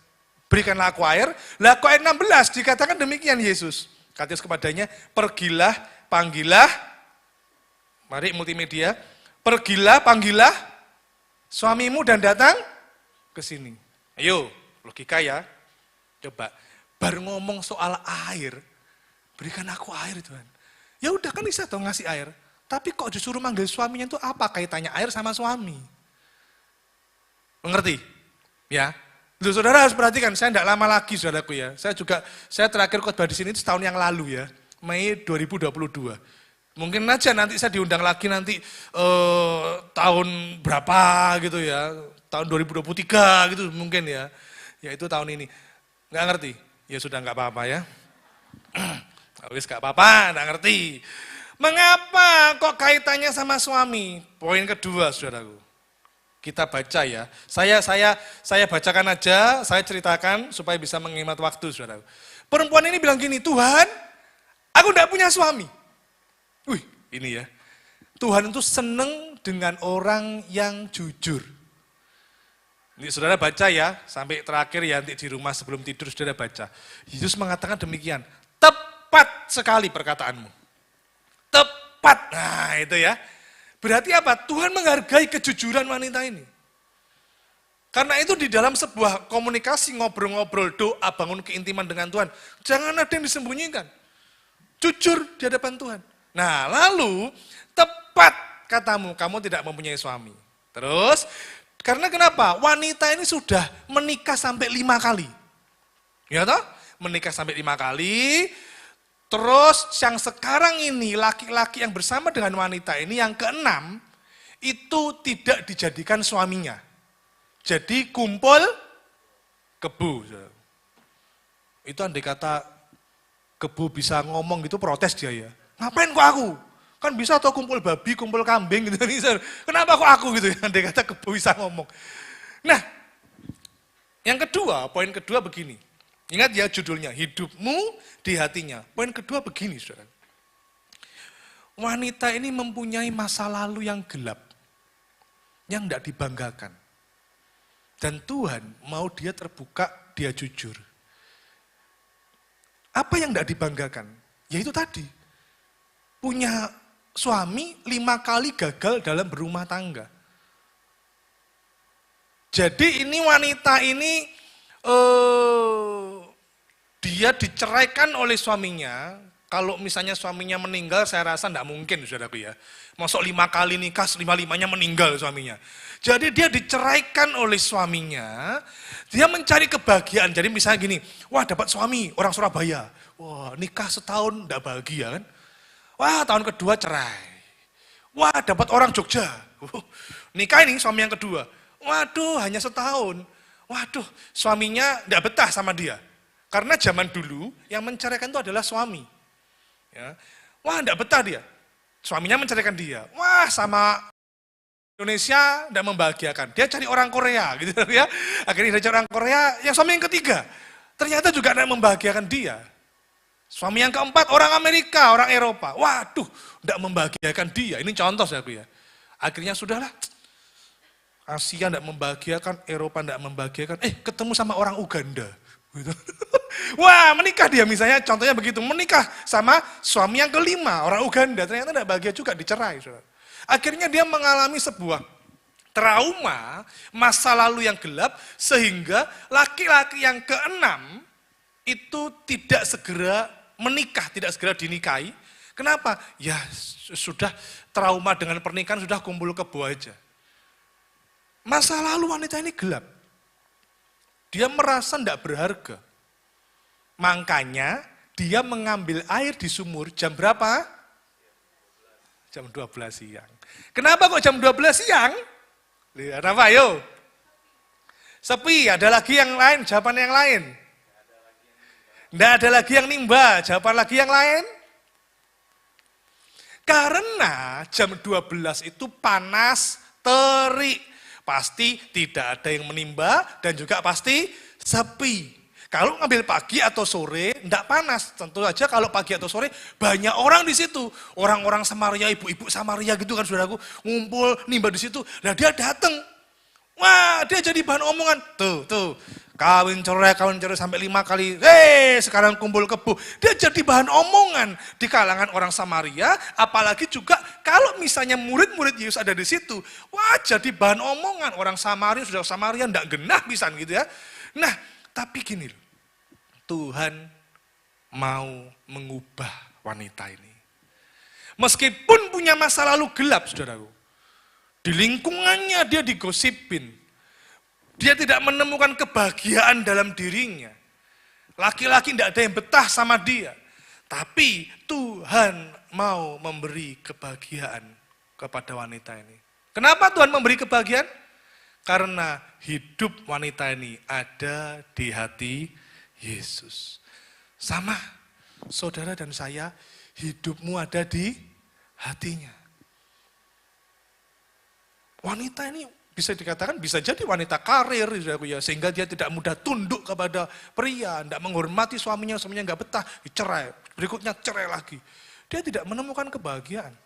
Berikanlah aku air. Lah kok ayat 16 dikatakan demikian Yesus. Kata Yesus kepadanya, pergilah, panggillah. Mari multimedia. Pergilah, panggillah suamimu dan datang ke sini. Ayo, logika ya. Coba, baru ngomong soal air. Berikan aku air Tuhan. Ya udah kan bisa dong ngasih air. Tapi kok disuruh manggil suaminya itu apa kaitannya air sama suami? Mengerti? Ya. Loh, saudara harus perhatikan, saya tidak lama lagi saudaraku ya. Saya terakhir khotbah di sini itu setahun yang lalu ya. Mei 2022. Mungkin aja nanti saya diundang lagi nanti tahun berapa gitu ya. Tahun 2023 gitu mungkin ya. Ya itu tahun ini. Nggak ngerti? Ya sudah nggak apa-apa ya. Wis nggak apa-apa, nggak ngerti. Mengapa kok kaitannya sama suami? Poin kedua, saudaraku. Kita baca ya. Saya bacakan aja, saya ceritakan supaya bisa menghemat waktu, saudara. Perempuan ini bilang gini, Tuhan, aku enggak punya suami. Wih, ini ya. Tuhan itu seneng dengan orang yang jujur. Ini saudara baca ya, sampai terakhir ya nanti di rumah sebelum tidur saudara baca. Yesus mengatakan demikian, tepat sekali perkataanmu. Tepat, nah itu ya. Berarti apa? Tuhan menghargai kejujuran wanita ini. Karena itu di dalam sebuah komunikasi, ngobrol-ngobrol, doa, bangun keintiman dengan Tuhan, jangan ada yang disembunyikan. Jujur di hadapan Tuhan. Nah lalu, tepat katamu, kamu tidak mempunyai suami. Terus, karena kenapa? Wanita ini sudah menikah sampai 5 kali. Ya toh? Menikah sampai 5 kali. Terus yang sekarang ini laki-laki yang bersama dengan wanita ini yang ke-6 itu tidak dijadikan suaminya. Jadi kumpul kebu. Itu andai kata kebu bisa ngomong gitu protes dia ya. Ngapain kok aku? Kan bisa atau kumpul babi, kumpul kambing gitu. Kenapa kok aku gitu ya? Andai kata kebu bisa ngomong. Nah, yang kedua, poin kedua begini. Ingat ya judulnya, hidupmu di hatinya. Poin kedua begini, saudara. Wanita ini mempunyai masa lalu yang gelap. Yang tidak dibanggakan. Dan Tuhan mau dia terbuka, dia jujur. Apa yang tidak dibanggakan? Ya itu tadi. Punya suami 5 kali gagal dalam berumah tangga. Jadi ini wanita ini dia diceraikan oleh suaminya. Kalau misalnya suaminya meninggal, saya rasa tidak mungkin, saudaraku ya. Masuk 5 kali nikah, 5-5-nya meninggal suaminya. Jadi dia diceraikan oleh suaminya, dia mencari kebahagiaan. Jadi misalnya gini, wah dapat suami, orang Surabaya. Wah nikah setahun tidak bahagia kan. Wah tahun kedua cerai. Wah dapat orang Jogja. Nikah ini suami yang kedua. Waduh hanya setahun. Waduh suaminya tidak betah sama dia. Karena zaman dulu yang menceraikan itu adalah suami. Ya. Wah tidak betah dia. Suaminya menceraikan dia. Wah sama Indonesia tidak membahagiakan. Dia cari orang Korea gitu ya. Akhirnya dia cari orang Korea yang suami yang ketiga. Ternyata juga tidak membahagiakan dia. Suami yang keempat orang Amerika, orang Eropa. Waduh, tidak membahagiakan dia. Ini contoh saya ya. Akhirnya sudahlah. Asia tidak membahagiakan, Eropa tidak membahagiakan. Ketemu sama orang Uganda. Gitu. Wah, menikah dia misalnya, contohnya begitu. Menikah sama suami yang kelima, orang Uganda. Ternyata tidak bahagia juga, dicerai. Saudara. Akhirnya dia mengalami sebuah trauma, masa lalu yang gelap, sehingga laki-laki yang ke-6 itu tidak segera menikah, tidak segera dinikahi. Kenapa? Ya sudah trauma dengan pernikahan, sudah kumpul kebo aja. Masa lalu wanita ini gelap. Dia merasa tidak berharga. Makanya dia mengambil air di sumur jam berapa? Jam 12 siang. Kenapa kok jam 12 siang? Lihat apa ayo? Sepi, ada lagi yang lain, jawaban yang lain. Tidak ada lagi yang nimba, jawaban lagi yang lain. Karena jam 12 itu panas, terik. Pasti tidak ada yang menimba dan juga pasti sepi. Kalau ngambil pagi atau sore, tidak panas. Tentu saja kalau pagi atau sore, banyak orang di situ. Orang-orang Samaria, ibu-ibu Samaria gitu kan saudaraku, ngumpul, nimba di situ. Nah dia datang. Wah dia jadi bahan omongan. Tuh. Kawin cerai sampai 5 kali. Sekarang kumpul kebo. Dia jadi bahan omongan di kalangan orang Samaria. Apalagi juga kalau misalnya murid-murid Yesus ada di situ. Wah jadi bahan omongan. Orang Samaria, sudah Samaria enggak genah pisan gitu ya. Nah tapi gini loh. Tuhan mau mengubah wanita ini. Meskipun punya masa lalu gelap saudaraku. Di lingkungannya dia digosipin. Dia tidak menemukan kebahagiaan dalam dirinya. Laki-laki tidak ada yang betah sama dia. Tapi Tuhan mau memberi kebahagiaan kepada wanita ini. Kenapa Tuhan memberi kebahagiaan? Karena hidup wanita ini ada di hati Yesus. Sama saudara dan saya, hidupmu ada di hatinya. Wanita ini bisa dikatakan bisa jadi wanita karir, saudaraku ya, sehingga dia tidak mudah tunduk kepada pria, tidak menghormati suaminya nggak betah, cerai, berikutnya cerai lagi. Dia tidak menemukan kebahagiaan.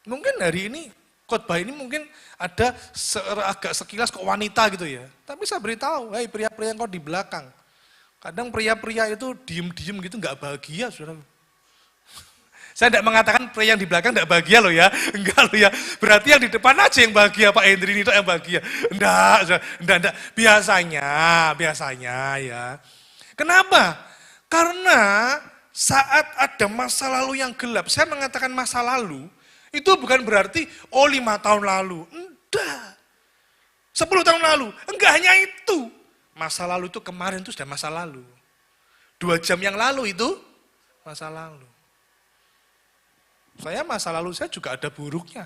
Mungkin hari ini, khotbah ini mungkin ada agak sekilas ke wanita gitu ya, tapi saya beritahu, hei pria-pria yang kau di belakang, kadang pria-pria itu diem-diem gitu nggak bahagia, saudara. Saya tidak mengatakan pria yang di belakang tidak bahagia loh ya, enggak loh ya. Berarti yang di depan aja yang bahagia, Pak Hendri itu yang bahagia. Enggak. Biasanya ya. Kenapa? Karena saat ada masa lalu yang gelap, saya mengatakan masa lalu, itu bukan berarti 5 tahun lalu. Enggak. 10 tahun lalu, enggak hanya itu. Masa lalu itu kemarin itu sudah masa lalu. 2 jam yang lalu itu masa lalu. Saya masa lalu saya juga ada buruknya.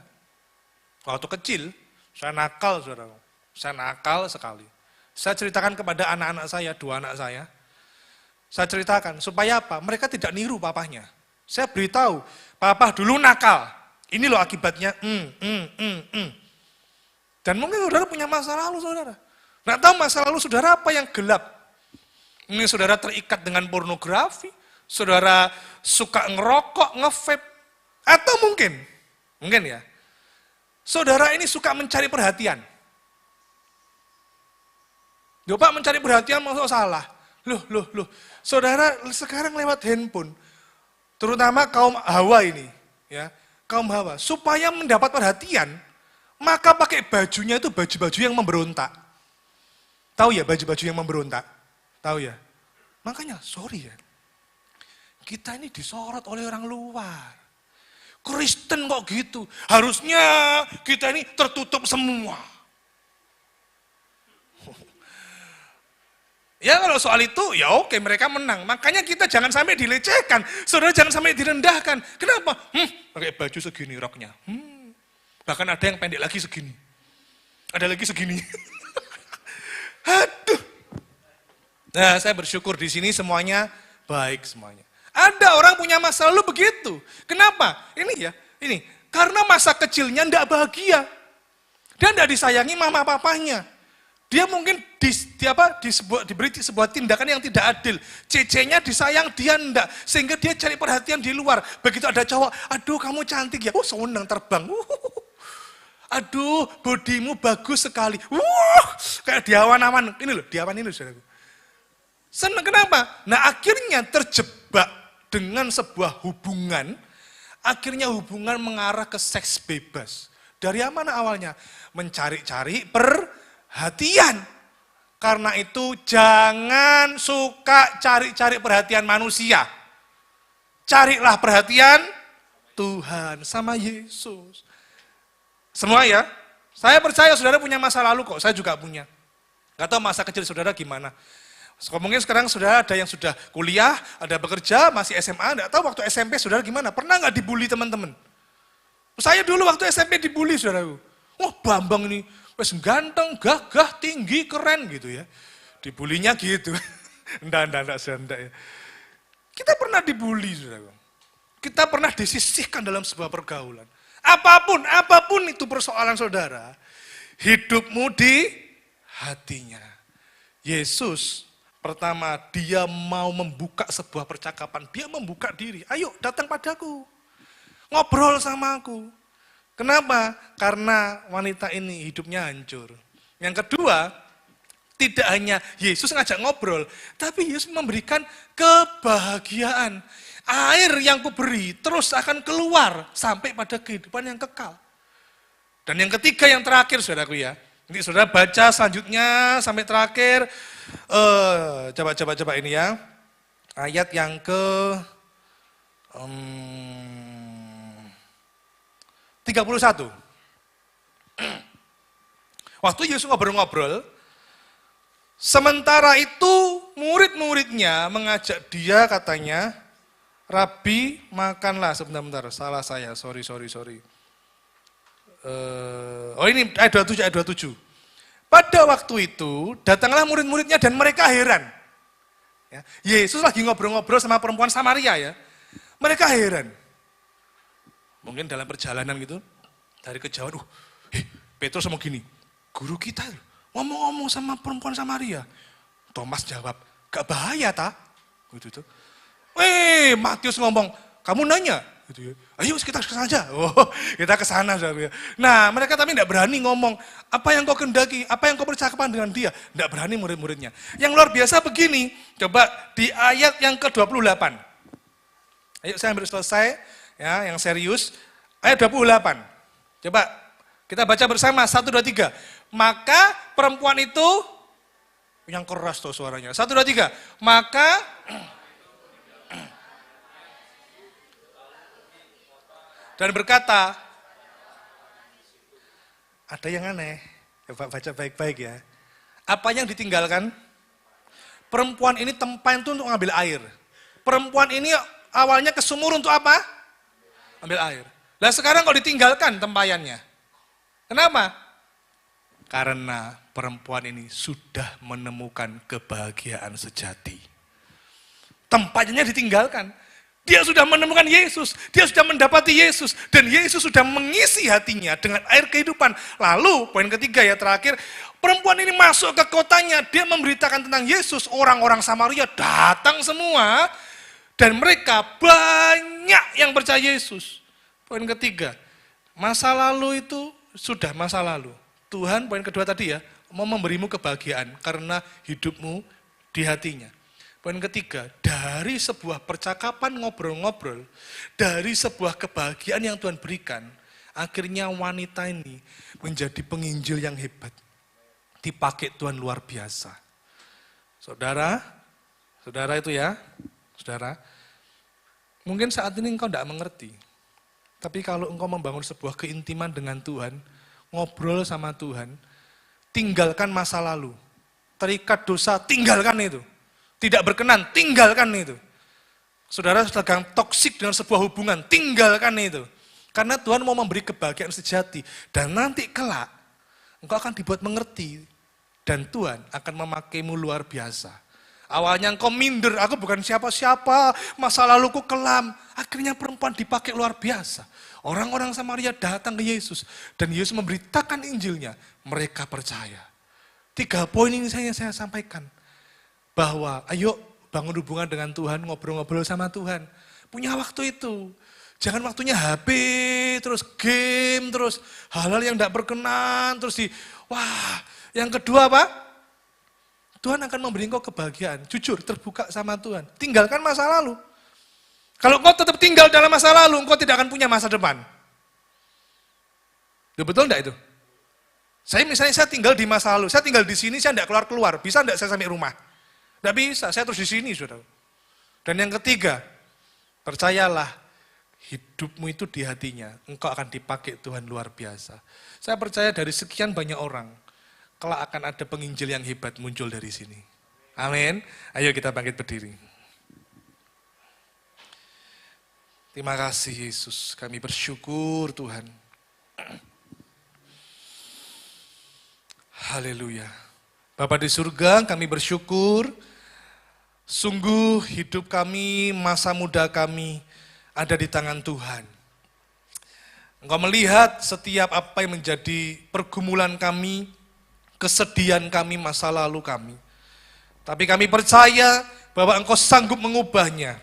Waktu kecil, saya nakal, saudara. Saya nakal sekali. Saya ceritakan kepada anak-anak saya, 2 anak saya. Saya ceritakan, supaya apa? Mereka tidak niru papahnya. Saya beritahu, papa dulu nakal. Ini loh akibatnya. Dan mungkin saudara punya masa lalu, saudara. Nggak tahu masa lalu saudara apa yang gelap. Ini saudara terikat dengan pornografi, saudara suka ngerokok, nge-vape. Atau mungkin ya, saudara ini suka mencari perhatian. Loh Pak, mencari perhatian maksud salah. Loh, saudara sekarang lewat handphone, terutama kaum Hawa ini, ya, kaum Hawa, supaya mendapat perhatian, maka pakai bajunya itu baju-baju yang memberontak. Tahu ya baju-baju yang memberontak? Tahu ya? Makanya, sorry ya, kita ini disorot oleh orang luar. Kristen kok gitu, harusnya kita ini tertutup semua. Ya kalau soal itu, ya oke mereka menang. Makanya kita jangan sampai dilecehkan, saudara jangan sampai direndahkan. Kenapa? Pakai baju segini roknya. Bahkan ada yang pendek lagi segini. Ada lagi segini. Aduh. Nah saya bersyukur di sini semuanya baik semuanya. Ada orang punya masa lalu begitu. Kenapa? Ini. Karena masa kecilnya tidak bahagia. Dia tidak disayangi mama papanya. Dia mungkin diberi sebuah tindakan yang tidak adil. Cecenya disayang, dia enggak. Sehingga dia cari perhatian di luar. Begitu ada cowok, aduh kamu cantik ya. Senang terbang. Aduh bodimu bagus sekali. Kayak di awan-awan. Ini loh, di awan ini saudaraku. Senang kenapa? Nah akhirnya terjebak dengan sebuah hubungan, akhirnya hubungan mengarah ke seks bebas. Dari mana awalnya? Mencari-cari perhatian. Karena itu jangan suka cari-cari perhatian manusia. Carilah perhatian Tuhan sama Yesus. Semua ya, saya percaya saudara punya masa lalu kok, saya juga punya. Gak tahu masa kecil saudara gimana. Mungkin sekarang saudara ada yang sudah kuliah, ada bekerja, masih SMA, enggak tahu waktu SMP saudara gimana? Pernah nggak dibully teman-teman? Saya dulu waktu SMP dibully saudaraku. Bambang ini, wes ganteng, gagah, tinggi, keren gitu ya. Dibulinya gitu. Enggak ya. Kita pernah dibully saudaraku. Kita pernah disisihkan dalam sebuah pergaulan. Apapun itu persoalan saudara, hidupmu di hatinya. Yesus pertama, dia mau membuka sebuah percakapan. Dia membuka diri. Ayo datang padaku. Ngobrol sama aku. Kenapa? Karena wanita ini hidupnya hancur. Yang kedua, tidak hanya Yesus ngajak ngobrol, tapi Yesus memberikan kebahagiaan. Air yang kuberi terus akan keluar sampai pada kehidupan yang kekal. Dan yang ketiga, yang terakhir saudaraku ya. Nanti saudara baca selanjutnya sampai terakhir. Coba ini ya. Ayat yang ke 31. Waktu Yesus ngobrol-ngobrol, sementara itu murid-muridnya mengajak dia katanya, Rabi makanlah, sebentar, salah saya, sorry. Ini ayat 27. Pada waktu itu, datanglah murid-muridnya dan mereka heran. Ya, Yesus lagi ngobrol-ngobrol sama perempuan Samaria ya. Mereka heran. Mungkin dalam perjalanan gitu, dari kejauhan, Petrus mau gini, guru kita ngomong-ngomong sama perempuan Samaria. Thomas jawab, gak bahaya ta? Gitu tuh. Matius ngomong, kamu nanya? Gitu ya. Ayo kita ke sana aja. Oh, kita ke sana. Nah, mereka tapi tidak berani ngomong, apa yang kau kendaki, apa yang kau percakapan dengan dia. Tidak berani murid-muridnya. Yang luar biasa begini, coba di ayat yang ke-28. Ayo saya ambil selesai, ya, yang serius. Ayat 28. Coba kita baca bersama, 1, 2, 3. Maka perempuan itu, yang keras tuh suaranya. 1, 2, 3. Maka dan berkata, ada yang aneh. Coba baca baik-baik ya. Apa yang ditinggalkan? Perempuan ini tempayan itu untuk ngambil air. Perempuan ini awalnya ke sumur untuk apa? Ambil air. Lah sekarang kok ditinggalkan tempayannya. Kenapa? Karena perempuan ini sudah menemukan kebahagiaan sejati. Tempayannya ditinggalkan. Dia sudah menemukan Yesus, dia sudah mendapati Yesus, dan Yesus sudah mengisi hatinya dengan air kehidupan. Lalu, poin ketiga ya terakhir, perempuan ini masuk ke kotanya, dia memberitakan tentang Yesus, orang-orang Samaria datang semua, dan mereka banyak yang percaya Yesus. Poin ketiga, masa lalu itu sudah masa lalu. Tuhan, poin kedua tadi ya, mau memberimu kebahagiaan karena hidupmu di hatinya. Poin ketiga, dari sebuah percakapan ngobrol-ngobrol, dari sebuah kebahagiaan yang Tuhan berikan, akhirnya wanita ini menjadi penginjil yang hebat. Dipakai Tuhan luar biasa. Saudara itu ya, saudara, mungkin saat ini engkau tidak mengerti. Tapi kalau engkau membangun sebuah keintiman dengan Tuhan, ngobrol sama Tuhan, tinggalkan masa lalu. Terikat dosa, tinggalkan itu. Tidak berkenan, tinggalkan itu. Saudara sedang toksik dengan sebuah hubungan, tinggalkan itu. Karena Tuhan mau memberi kebahagiaan sejati. Dan nanti kelak, engkau akan dibuat mengerti. Dan Tuhan akan memakaimu luar biasa. Awalnya engkau minder, aku bukan siapa-siapa, masa laluku kelam. Akhirnya perempuan dipakai luar biasa. Orang-orang Samaria datang ke Yesus. Dan Yesus memberitakan Injilnya. Mereka percaya. 3 poin ini saya sampaikan. Bahwa ayo bangun hubungan dengan Tuhan, ngobrol-ngobrol sama Tuhan. Punya waktu itu. Jangan waktunya HP, terus game, terus hal-hal yang tidak berkenan, terus yang kedua apa? Tuhan akan memberi engkau kebahagiaan. Jujur, terbuka sama Tuhan. Tinggalkan masa lalu. Kalau engkau tetap tinggal dalam masa lalu, engkau tidak akan punya masa depan. Betul enggak itu? Misalnya saya tinggal di masa lalu, saya tinggal di sini, saya tidak keluar-keluar. Bisa enggak saya sampai rumah? Tidak bisa, saya terus di sini, saudara. Dan yang ketiga, percayalah, hidupmu itu di hatinya, engkau akan dipakai Tuhan luar biasa. Saya percaya dari sekian banyak orang, kelak akan ada penginjil yang hebat muncul dari sini. Amin. Ayo kita bangkit berdiri. Terima kasih Yesus, kami bersyukur Tuhan. Haleluya. Bapa di surga, kami bersyukur, sungguh hidup kami, masa muda kami ada di tangan Tuhan. Engkau melihat setiap apa yang menjadi pergumulan kami, kesedihan kami, masa lalu kami. Tapi kami percaya bahwa Engkau sanggup mengubahnya.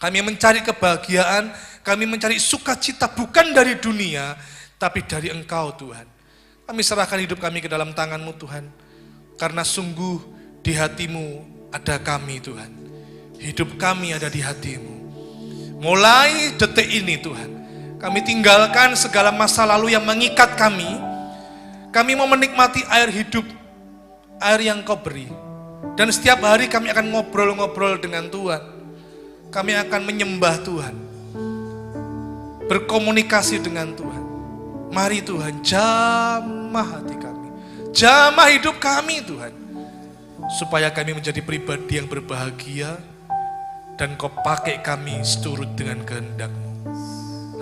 Kami mencari kebahagiaan, kami mencari sukacita bukan dari dunia, tapi dari Engkau Tuhan. Kami serahkan hidup kami ke dalam tangan-Mu Tuhan. Karena sungguh di hati-Mu ada kami Tuhan. Hidup kami ada di hati-Mu. Mulai detik ini Tuhan, kami tinggalkan segala masa lalu yang mengikat kami. Kami mau menikmati air hidup, air yang Kau beri. Dan setiap hari kami akan ngobrol-ngobrol dengan Tuhan. Kami akan menyembah Tuhan. Berkomunikasi dengan Tuhan. Mari Tuhan, jamah hati kami. Jamah hidup kami Tuhan. Supaya kami menjadi pribadi yang berbahagia. Dan Kau pakai kami seturut dengan kehendak-Mu.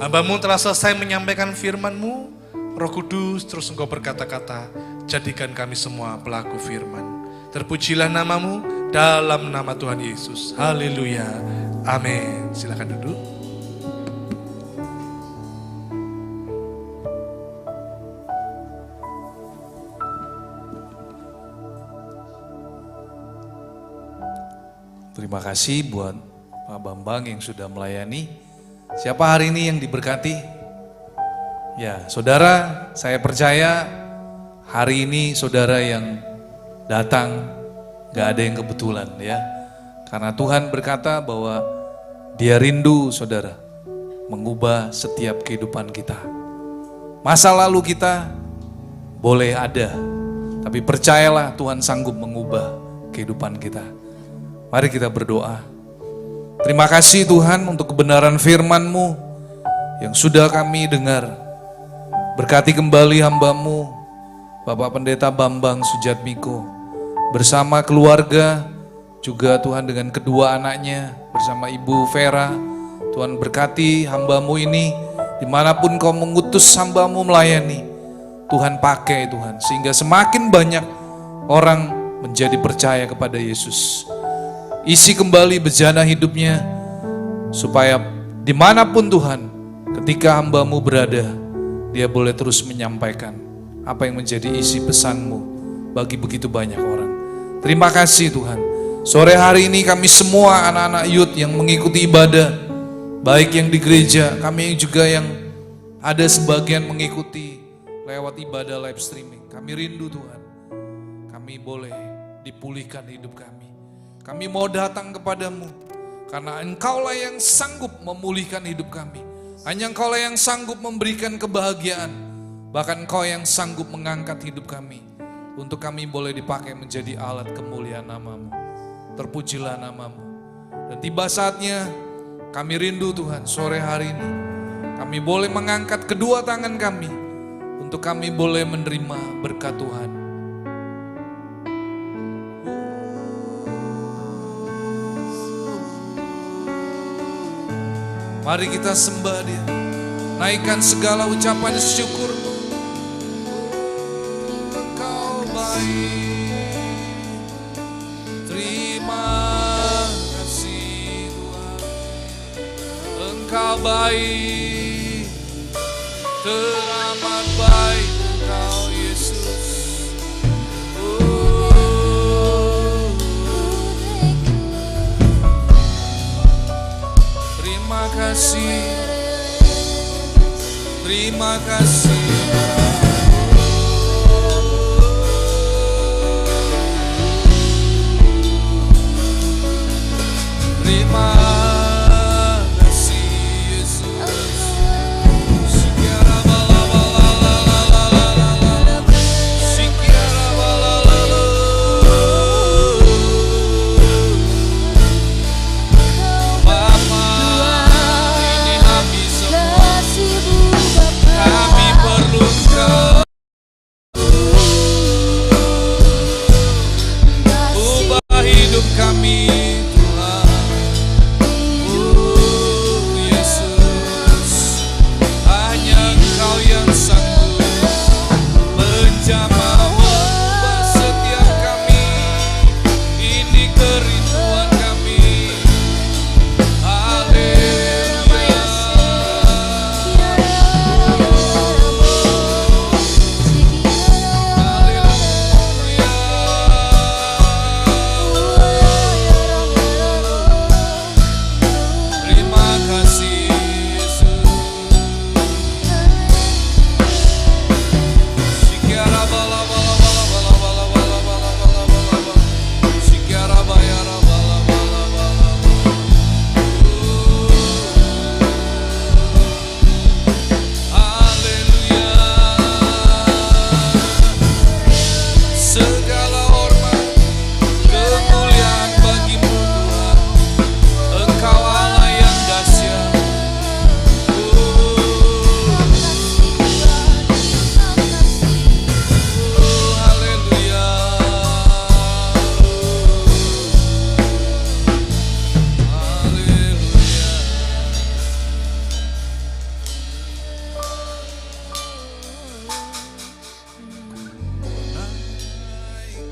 Hamba-Mu telah selesai menyampaikan firman-Mu. Roh Kudus terus Engkau berkata-kata. Jadikan kami semua pelaku firman. Terpujilah nama-Mu dalam nama Tuhan Yesus. Haleluya. Amin. Silakan duduk. Terima kasih buat Pak Bambang yang sudah melayani. Siapa hari ini yang diberkati? Ya, saudara, saya percaya hari ini saudara yang datang gak ada yang kebetulan ya. Karena Tuhan berkata bahwa Dia rindu saudara mengubah setiap kehidupan kita. Masa lalu kita boleh ada, tapi percayalah Tuhan sanggup mengubah kehidupan kita. Mari kita berdoa. Terima kasih Tuhan untuk kebenaran firman-Mu yang sudah kami dengar. Berkati kembali hamba-Mu, Bapak Pendeta Bambang Sujatmiko, bersama keluarga, juga Tuhan dengan kedua anaknya, bersama Ibu Vera. Tuhan berkati hamba-Mu ini, dimanapun Kau mengutus hamba-Mu melayani, Tuhan pakai Tuhan, sehingga semakin banyak orang menjadi percaya kepada Yesus. Isi kembali bejana hidupnya, supaya dimanapun Tuhan, ketika hamba-Mu berada, dia boleh terus menyampaikan apa yang menjadi isi pesan-Mu bagi begitu banyak orang. Terima kasih Tuhan. Sore hari ini kami semua anak-anak youth yang mengikuti ibadah, baik yang di gereja, kami juga yang ada sebagian mengikuti lewat ibadah live streaming. Kami rindu Tuhan, kami boleh dipulihkan hidup kami. Kami mau datang kepadamu, karena Engkaulah yang sanggup memulihkan hidup kami. Hanya Engkaulah yang sanggup memberikan kebahagiaan, bahkan Engkau yang sanggup mengangkat hidup kami, untuk kami boleh dipakai menjadi alat kemuliaan nama-Mu. Terpujilah nama-Mu. Dan tiba saatnya kami rindu Tuhan, sore hari ini kami boleh mengangkat kedua tangan kami, untuk kami boleh menerima berkat Tuhan. Mari kita sembah Dia, naikkan segala ucapan syukur. Engkau baik, terima kasih Tuhan. Engkau baik, teramat baik Engkau Yesus. Terima kasih, terima kasih. Terima kasih Yesus. Sikiara bala bala la la la la la la. Sikiara bala la la. Bapa, ini habis semua. Kami perlu Engkau. Ubah hidup kami Tuhan. Yesus, hanya Engkau yang sanggup menjamah mengubah setiap kami. Ini kerinduan kami. Haleluya. Terima kasih Yesus. Sikiara bala bala bala bala bala bala bala bala bala. Sikiara bayara bala bala bala. Haleluya. Segala hormat, kemuliaan bagi-Mu Tuhan. Engkau Allah yang dahsyat. Haleluya.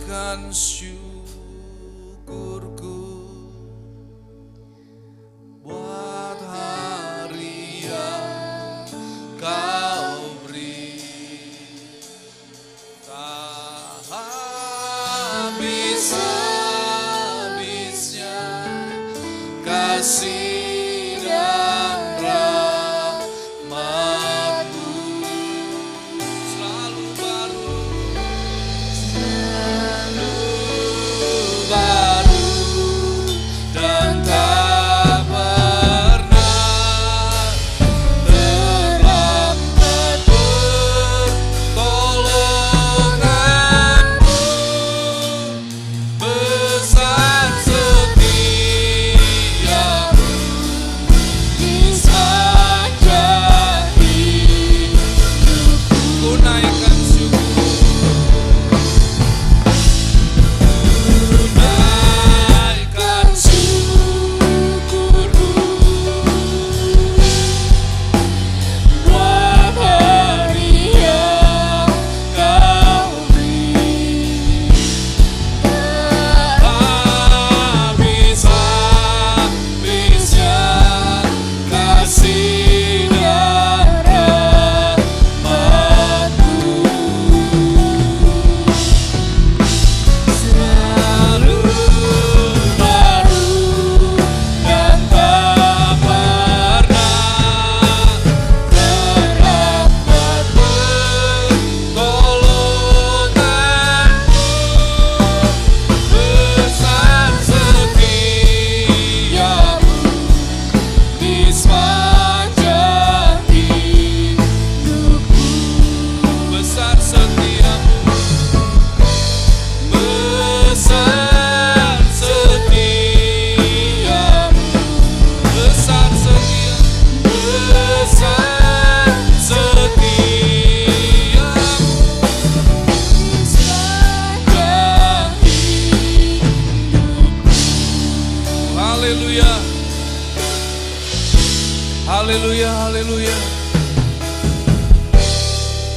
Naikkan syukurku buat hari yang Kau beri. Tak habis-habisnya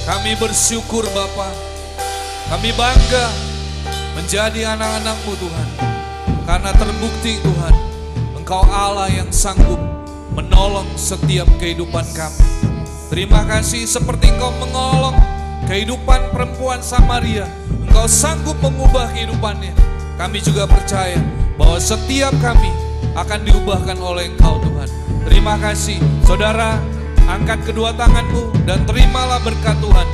Kami bersyukur Bapa. Kami bangga menjadi anak-anak-Mu Tuhan. Karena terbukti Tuhan, Engkau Allah yang sanggup menolong setiap kehidupan kami. Terima kasih seperti Engkau menolong kehidupan perempuan Samaria. Engkau sanggup mengubah kehidupannya. Kami juga percaya bahwa setiap kami akan diubahkan oleh Engkau Tuhan. Terima kasih. Saudara, angkat kedua tanganmu dan terimalah berkat Tuhan.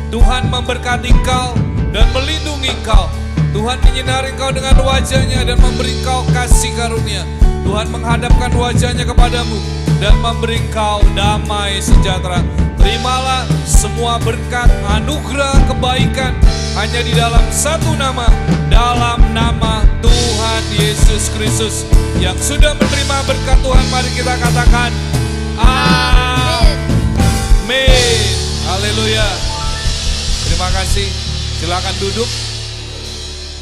Tuhan memberkati engkau dan melindungi engkau. Tuhan menyinari engkau dengan wajahnya dan memberi engkau kasih karunia. Tuhan menghadapkan wajahnya kepadamu dan memberi engkau damai sejahtera. Terimalah semua berkat, anugerah, kebaikan hanya di dalam satu nama, dalam nama Tuhan Yesus Kristus. Yang sudah menerima berkat Tuhan, mari kita katakan amin. Haleluya. Terima kasih. Silakan duduk.